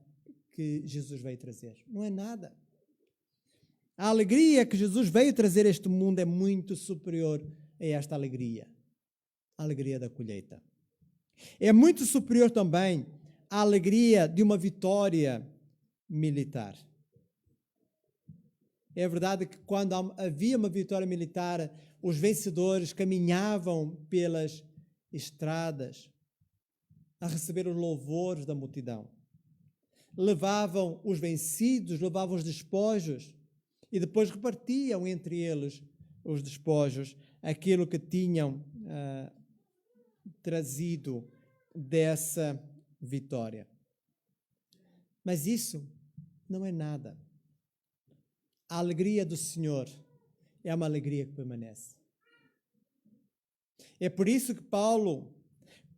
[SPEAKER 2] que Jesus veio trazer? Não é nada. A alegria que Jesus veio trazer a este mundo é muito superior a esta alegria. A alegria da colheita. É muito superior também à alegria de uma vitória militar. É verdade que quando havia uma vitória militar, os vencedores caminhavam pelas estradas a receber os louvores da multidão. Levavam os vencidos, levavam os despojos e depois repartiam entre eles os despojos, aquilo que tinham trazido dessa vitória. Mas isso não é nada. A alegria do Senhor é uma alegria que permanece. É por isso que Paulo,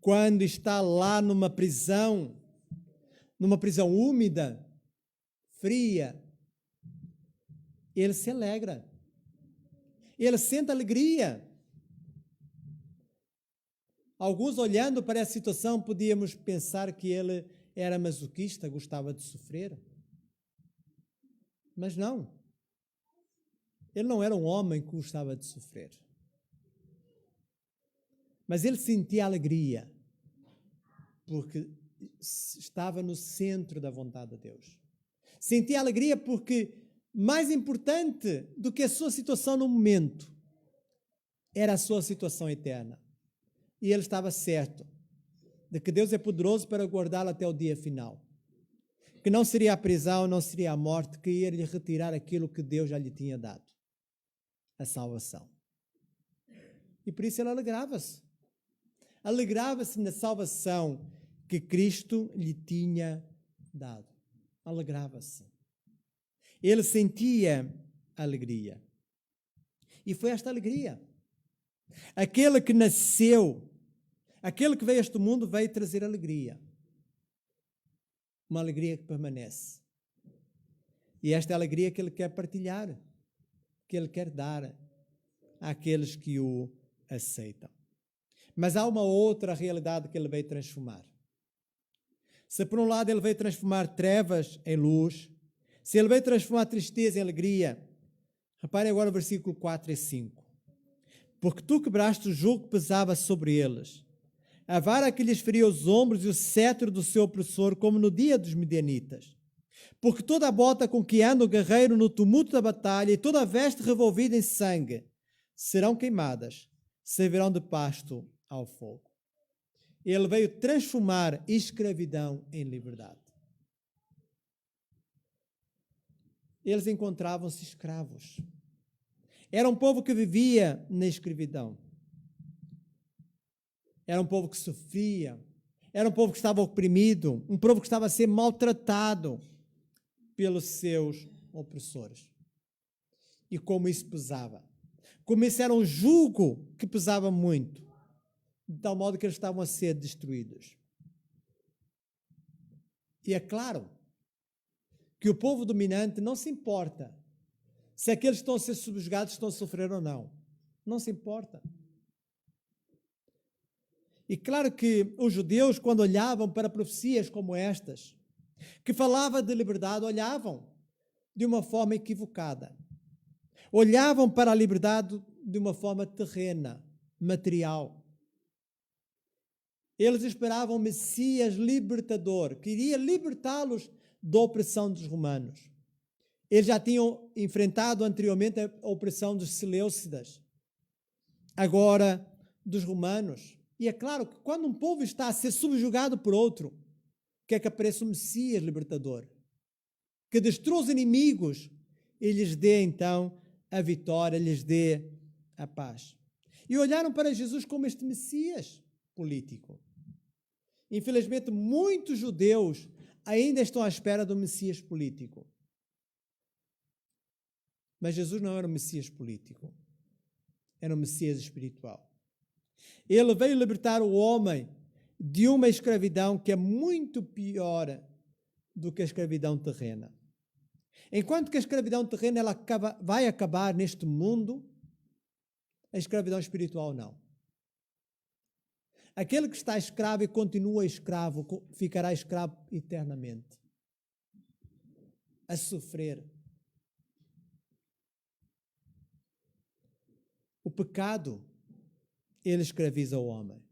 [SPEAKER 2] quando está lá numa prisão úmida, fria, ele se alegra. Ele sente alegria. Alguns, olhando para essa situação, podíamos pensar que ele era masoquista, gostava de sofrer. Mas não. Ele não era um homem que gostava de sofrer. Mas ele sentia alegria, porque estava no centro da vontade de Deus. Sentia alegria porque, mais importante do que a sua situação no momento, era a sua situação eterna. E ele estava certo de que Deus é poderoso para guardá-lo até o dia final. Que não seria a prisão, não seria a morte, que ia lhe retirar aquilo que Deus já lhe tinha dado, a salvação. E por isso ele alegrava-se. Alegrava-se na salvação que Cristo lhe tinha dado. Alegrava-se. Ele sentia alegria. E foi esta alegria. Aquele que nasceu, aquele que veio a este mundo, veio trazer alegria. Uma alegria que permanece. E esta é a alegria que ele quer partilhar, que ele quer dar àqueles que o aceitam. Mas há uma outra realidade que ele veio transformar. Se por um lado ele veio transformar trevas em luz, se ele veio transformar tristeza em alegria, repare agora o versículo 4 e 5. Porque tu quebraste o jugo que pesava sobre eles, a vara que lhes feria os ombros e o cetro do seu opressor, como no dia dos midianitas. Porque toda a bota com que anda o guerreiro no tumulto da batalha e toda a veste revolvida em sangue serão queimadas, servirão de pasto ao fogo. Ele veio transformar escravidão em liberdade. Eles encontravam-se escravos. Era um povo que vivia na escravidão. Era um povo que sofria. Era um povo que estava oprimido. Um povo que estava a ser maltratado pelos seus opressores. E como isso pesava. Como isso era um jugo que pesava muito. De tal modo que eles estavam a ser destruídos. E é claro que o povo dominante não se importa se aqueles que estão a ser subjugados estão a sofrer ou não. Não se importa. E claro que os judeus, quando olhavam para profecias como estas, que falavam de liberdade, olhavam de uma forma equivocada. Olhavam para a liberdade de uma forma terrena, material. Eles esperavam um Messias libertador, que iria libertá-los da opressão dos romanos. Eles já tinham enfrentado anteriormente a opressão dos seleucidas, agora dos romanos. E é claro que quando um povo está a ser subjugado por outro, quer que apareça um Messias libertador, que destrua os inimigos e lhes dê então a vitória, lhes dê a paz. E olharam para Jesus como este Messias político. Infelizmente, muitos judeus ainda estão à espera do Messias político. Mas Jesus não era um Messias político. Era um Messias espiritual. Ele veio libertar o homem de uma escravidão que é muito pior do que a escravidão terrena. Enquanto que a escravidão terrena vai acabar neste mundo, a escravidão espiritual não. Aquele que está escravo e continua escravo, ficará escravo eternamente. A sofrer. O pecado, ele escraviza o homem.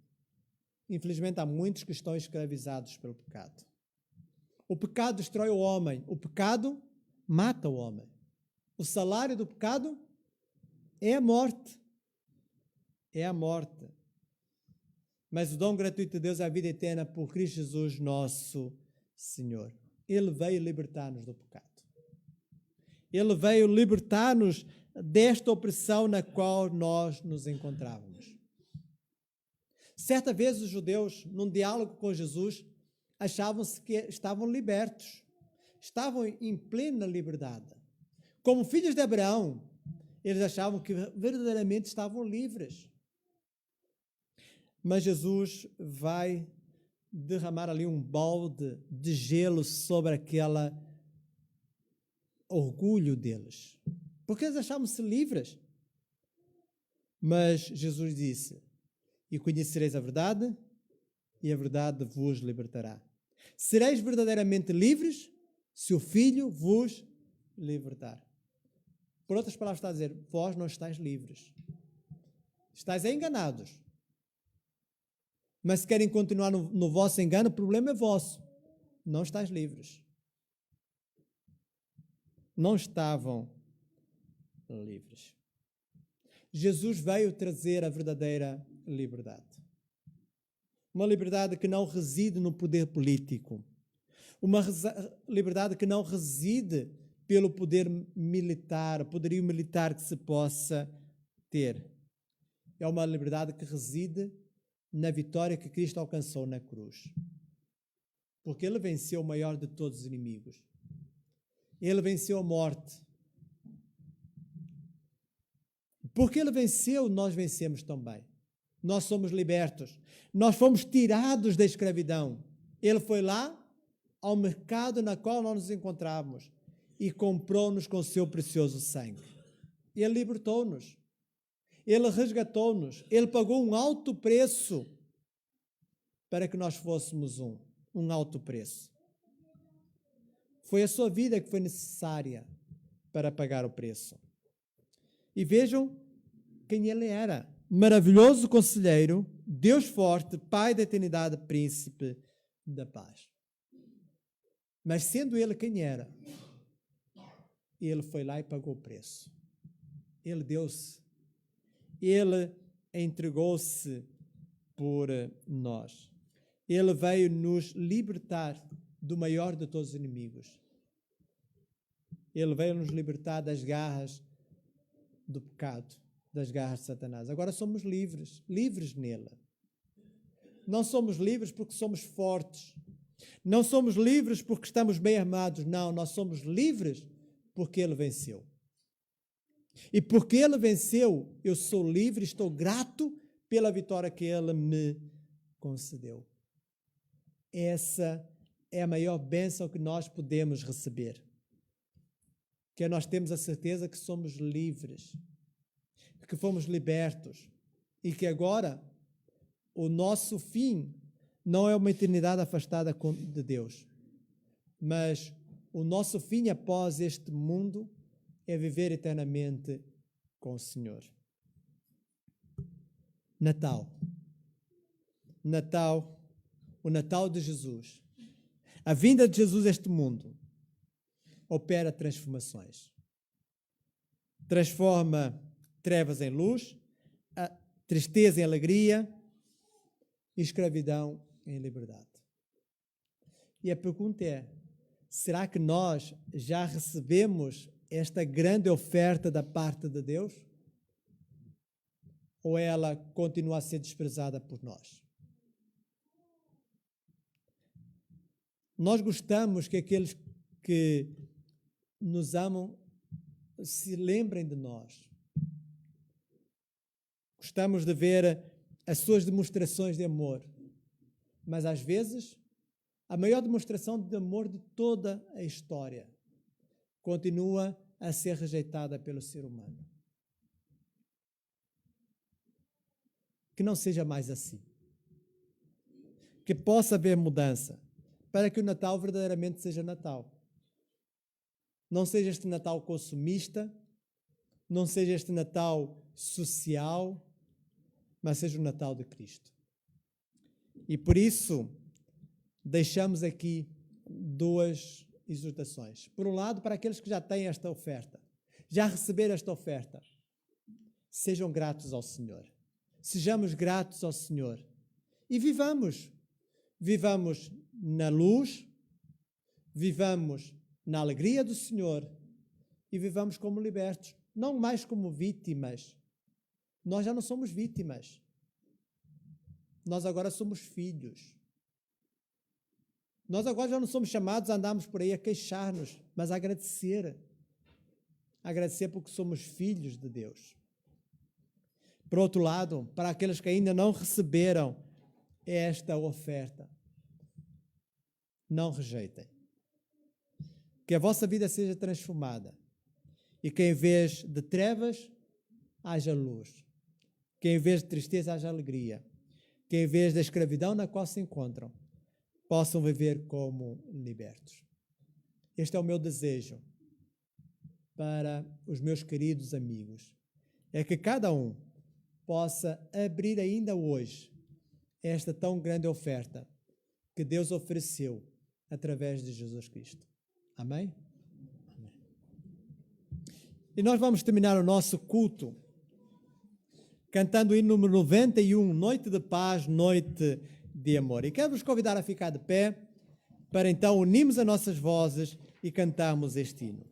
[SPEAKER 2] Infelizmente, há muitos que estão escravizados pelo pecado. O pecado destrói o homem. O pecado mata o homem. O salário do pecado é a morte. É a morte. Mas o dom gratuito de Deus é a vida eterna por Cristo Jesus, nosso Senhor. Ele veio libertar-nos do pecado. Ele veio libertar-nos desta opressão na qual nós nos encontrávamos. Certa vez os judeus, num diálogo com Jesus, achavam-se que estavam libertos. Estavam em plena liberdade. Como filhos de Abraão, eles achavam que verdadeiramente estavam livres. Mas Jesus vai derramar ali um balde de gelo sobre aquela orgulho deles, porque eles achavam-se livres. Mas Jesus disse: e conhecereis a verdade, e a verdade vos libertará. Sereis verdadeiramente livres se o Filho vos libertar. Por outras palavras, está a dizer: vós não estáis livres. Estáis enganados. Mas se querem continuar no vosso engano, o problema é vosso. Não estáis livres. Não estavam livres. Jesus veio trazer a verdadeira liberdade. Uma liberdade que não reside no poder político. Uma liberdade que não reside pelo poder militar, poderio militar que se possa ter. É uma liberdade que reside na vitória que Cristo alcançou na cruz. Porque Ele venceu o maior de todos os inimigos. Ele venceu a morte. Porque Ele venceu, nós vencemos também. Nós somos libertos. Nós fomos tirados da escravidão. Ele foi lá ao mercado na qual nós nos encontrávamos e comprou-nos com o seu precioso sangue. Ele libertou-nos. Ele resgatou-nos. Ele pagou um alto preço para que nós fôssemos um alto preço. Foi a sua vida que foi necessária para pagar o preço. E vejam quem Ele era. Maravilhoso Conselheiro, Deus forte, Pai da eternidade, Príncipe da paz. Mas sendo Ele quem era, Ele foi lá e pagou o preço. Ele deu-se. Ele entregou-se por nós. Ele veio nos libertar do maior de todos os inimigos. Ele veio nos libertar das garras do pecado, das garras de Satanás. Agora somos livres, livres nele. Não somos livres porque somos fortes. Não somos livres porque estamos bem armados. Não, nós somos livres porque Ele venceu. E porque Ele venceu, eu sou livre, estou grato pela vitória que Ele me concedeu. Essa é a maior bênção que nós podemos receber. Que nós temos a certeza que somos livres, que fomos libertos e que agora o nosso fim não é uma eternidade afastada de Deus, mas o nosso fim após este mundo é viver eternamente com o Senhor. Natal. Natal, o Natal de Jesus. A vinda de Jesus a este mundo opera transformações. Transforma trevas em luz, a tristeza em alegria e escravidão em liberdade. E a pergunta é: será que nós já recebemos esta grande oferta da parte de Deus? Ou ela continua a ser desprezada por nós? Nós gostamos que aqueles que nos amam se lembrem de nós. Gostamos de ver as suas demonstrações de amor. Mas, às vezes, a maior demonstração de amor de toda a história continua a ser rejeitada pelo ser humano. Que não seja mais assim. Que possa haver mudança para que o Natal verdadeiramente seja Natal. Não seja este Natal consumista, não seja este Natal social, mas seja o Natal de Cristo. E por isso, deixamos aqui duas exortações. Por um lado, para aqueles que já têm esta oferta, já receberam esta oferta, sejam gratos ao Senhor. Sejamos gratos ao Senhor. E vivamos. Vivamos na luz, vivamos na alegria do Senhor e vivamos como libertos, não mais como vítimas. Nós já não somos vítimas. Nós agora somos filhos. Nós agora já não somos chamados a andarmos por aí a queixar-nos, mas a agradecer. Agradecer porque somos filhos de Deus. Por outro lado, para aqueles que ainda não receberam esta oferta, não rejeitem. Que a vossa vida seja transformada e que em vez de trevas haja luz, que em vez de tristeza haja alegria, que em vez da escravidão na qual se encontram, possam viver como libertos. Este é o meu desejo para os meus queridos amigos, é que cada um possa abrir ainda hoje esta tão grande oferta que Deus ofereceu através de Jesus Cristo. Amém? Amém. E nós vamos terminar o nosso culto cantando o hino número 91, Noite de Paz, Noite de Amor. E quero vos convidar a ficar de pé para então unirmos as nossas vozes e cantarmos este hino.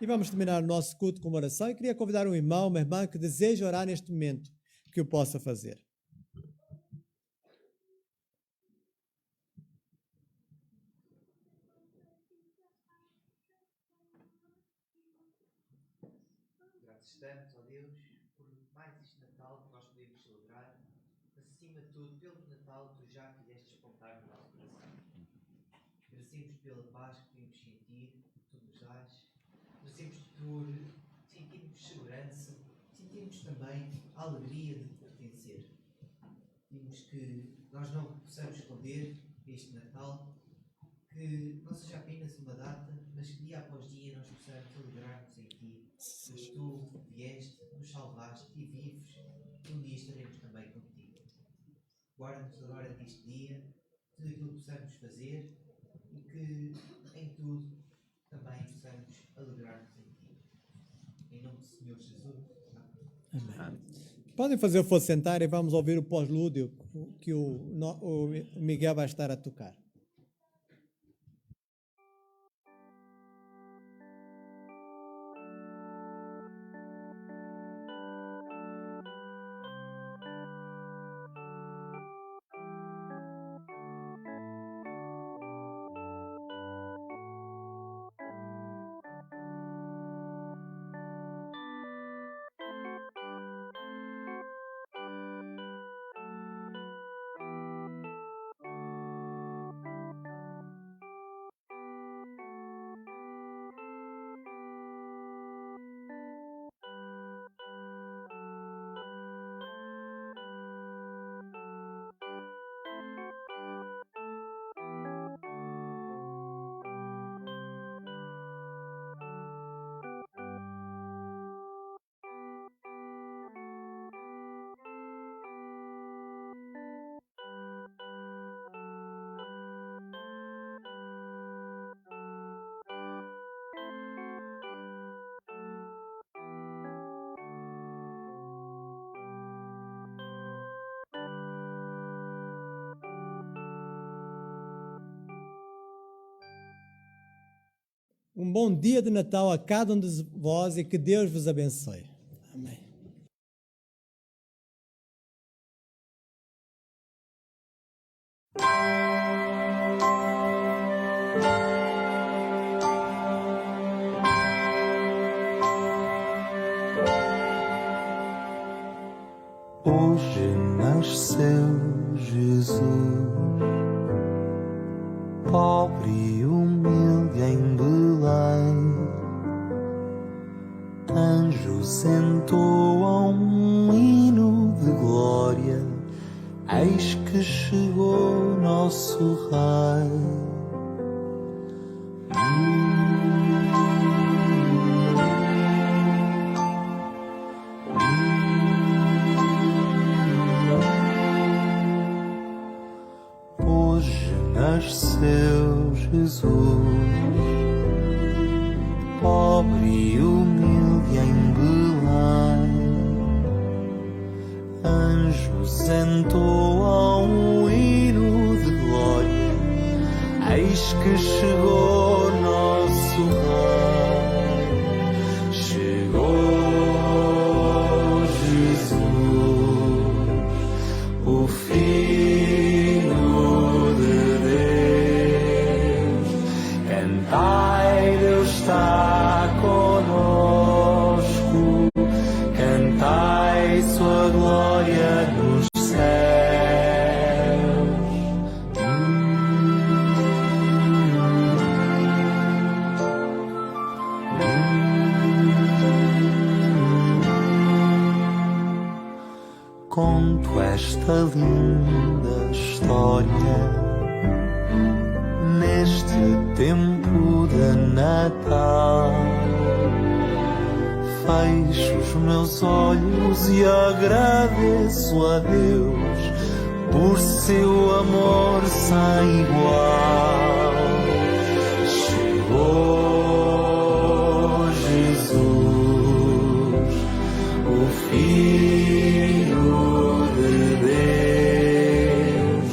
[SPEAKER 2] E vamos terminar o nosso culto com uma oração. E queria convidar um irmão, uma irmã que deseja orar neste momento, que o possa fazer.
[SPEAKER 4] Graças damos, ó Deus, por mais este Natal que nós podemos celebrar. Acima de tudo, pelo Natal que tu já fizeste espontar no nosso coração. Agradecemos pela paz que podemos sentir, que tu nos dás. Agradecemos por sentirmos segurança, sentirmos também a alegria de pertencer. Pedimos que nós não possamos esconder este Natal, que não seja apenas uma data, mas que dia após dia nós possamos alegrar-nos em Ti. Tu vieste, nos salvaste e vives, e um dia estaremos também contigo. Guarda-nos agora deste dia, tudo aquilo que possamos fazer e que em tudo também possamos alegrar-nos em Ti. Em nome do Senhor Jesus.
[SPEAKER 2] Amém. Podem fazer o fosse sentar e vamos ouvir o pós-lúdio que o Miguel vai estar a tocar. Um bom dia de Natal a cada um de vós e que Deus vos abençoe. Amém.
[SPEAKER 1] Hoje nasceu Jesus, pobre e humilde em Belém. Anjos entoam um hino de glória, eis que chegou nosso Rei. Hoje nasceu Jesus, pobre e humilde em Belém. Anjos entoam um hino de glória, eis que chegou nosso Rei. Chegou Jesus, o Filho de Deus. Cantai, Deus está conosco. Cantai sua glória nos céus. Conto esta linda história neste tempo de Natal. Fecho os meus olhos e agradeço a Deus por seu amor sem igual. Chegou Jesus, o Filho de Deus.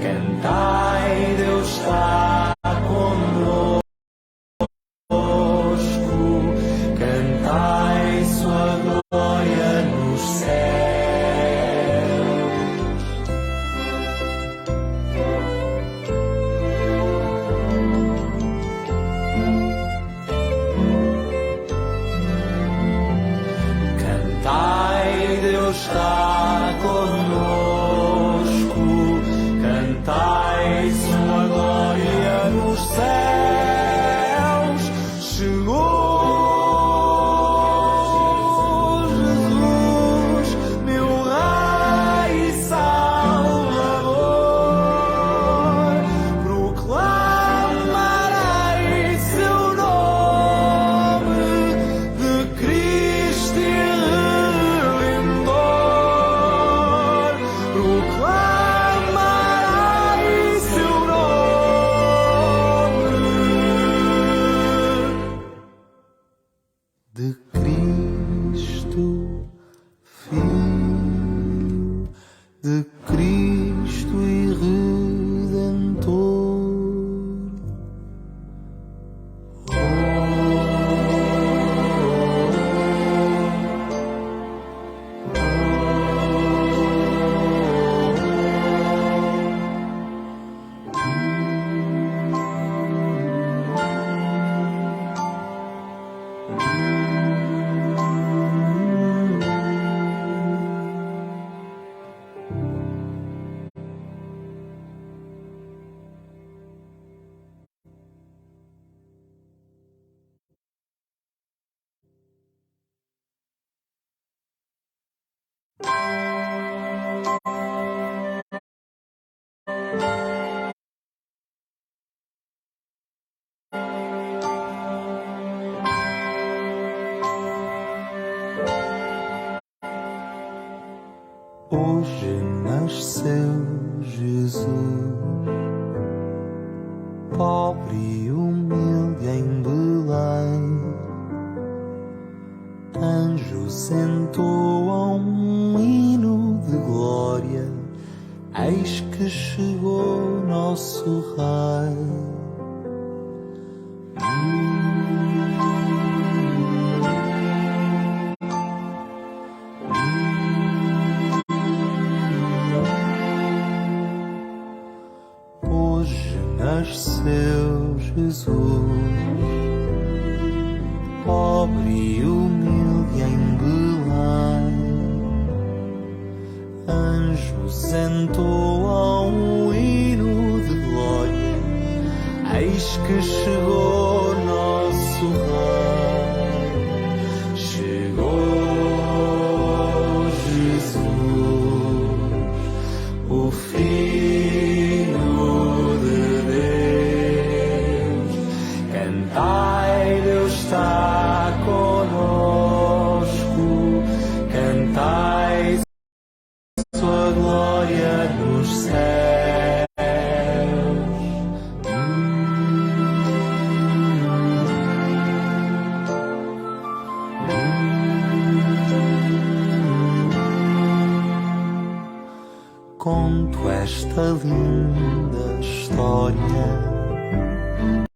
[SPEAKER 1] Cantai, Deus está conosco. Cantai sua glória nos céus. Cantai, Deus está conosco. Cantai sua glória nos céus. Chegou Jesus, meu Rei e Salvador. Proclamarei seu nome de Cristo e Redentor. Proclamarei seu nome de Cristo, Filho de Cristo e Redentor. Hoje nasceu Jesus, pobre e humilde em Belém. Anjos entoam um hino de glória, eis que chegou nosso Rei. Jesus, pobre e humilde em Belém, anjos entoam um hino de glória, eis que chegou nosso Rei, chegou Jesus, o Filho de Deus. Cantai, Deus está conosco, cantai sua glória nos céus. Conto esta linda história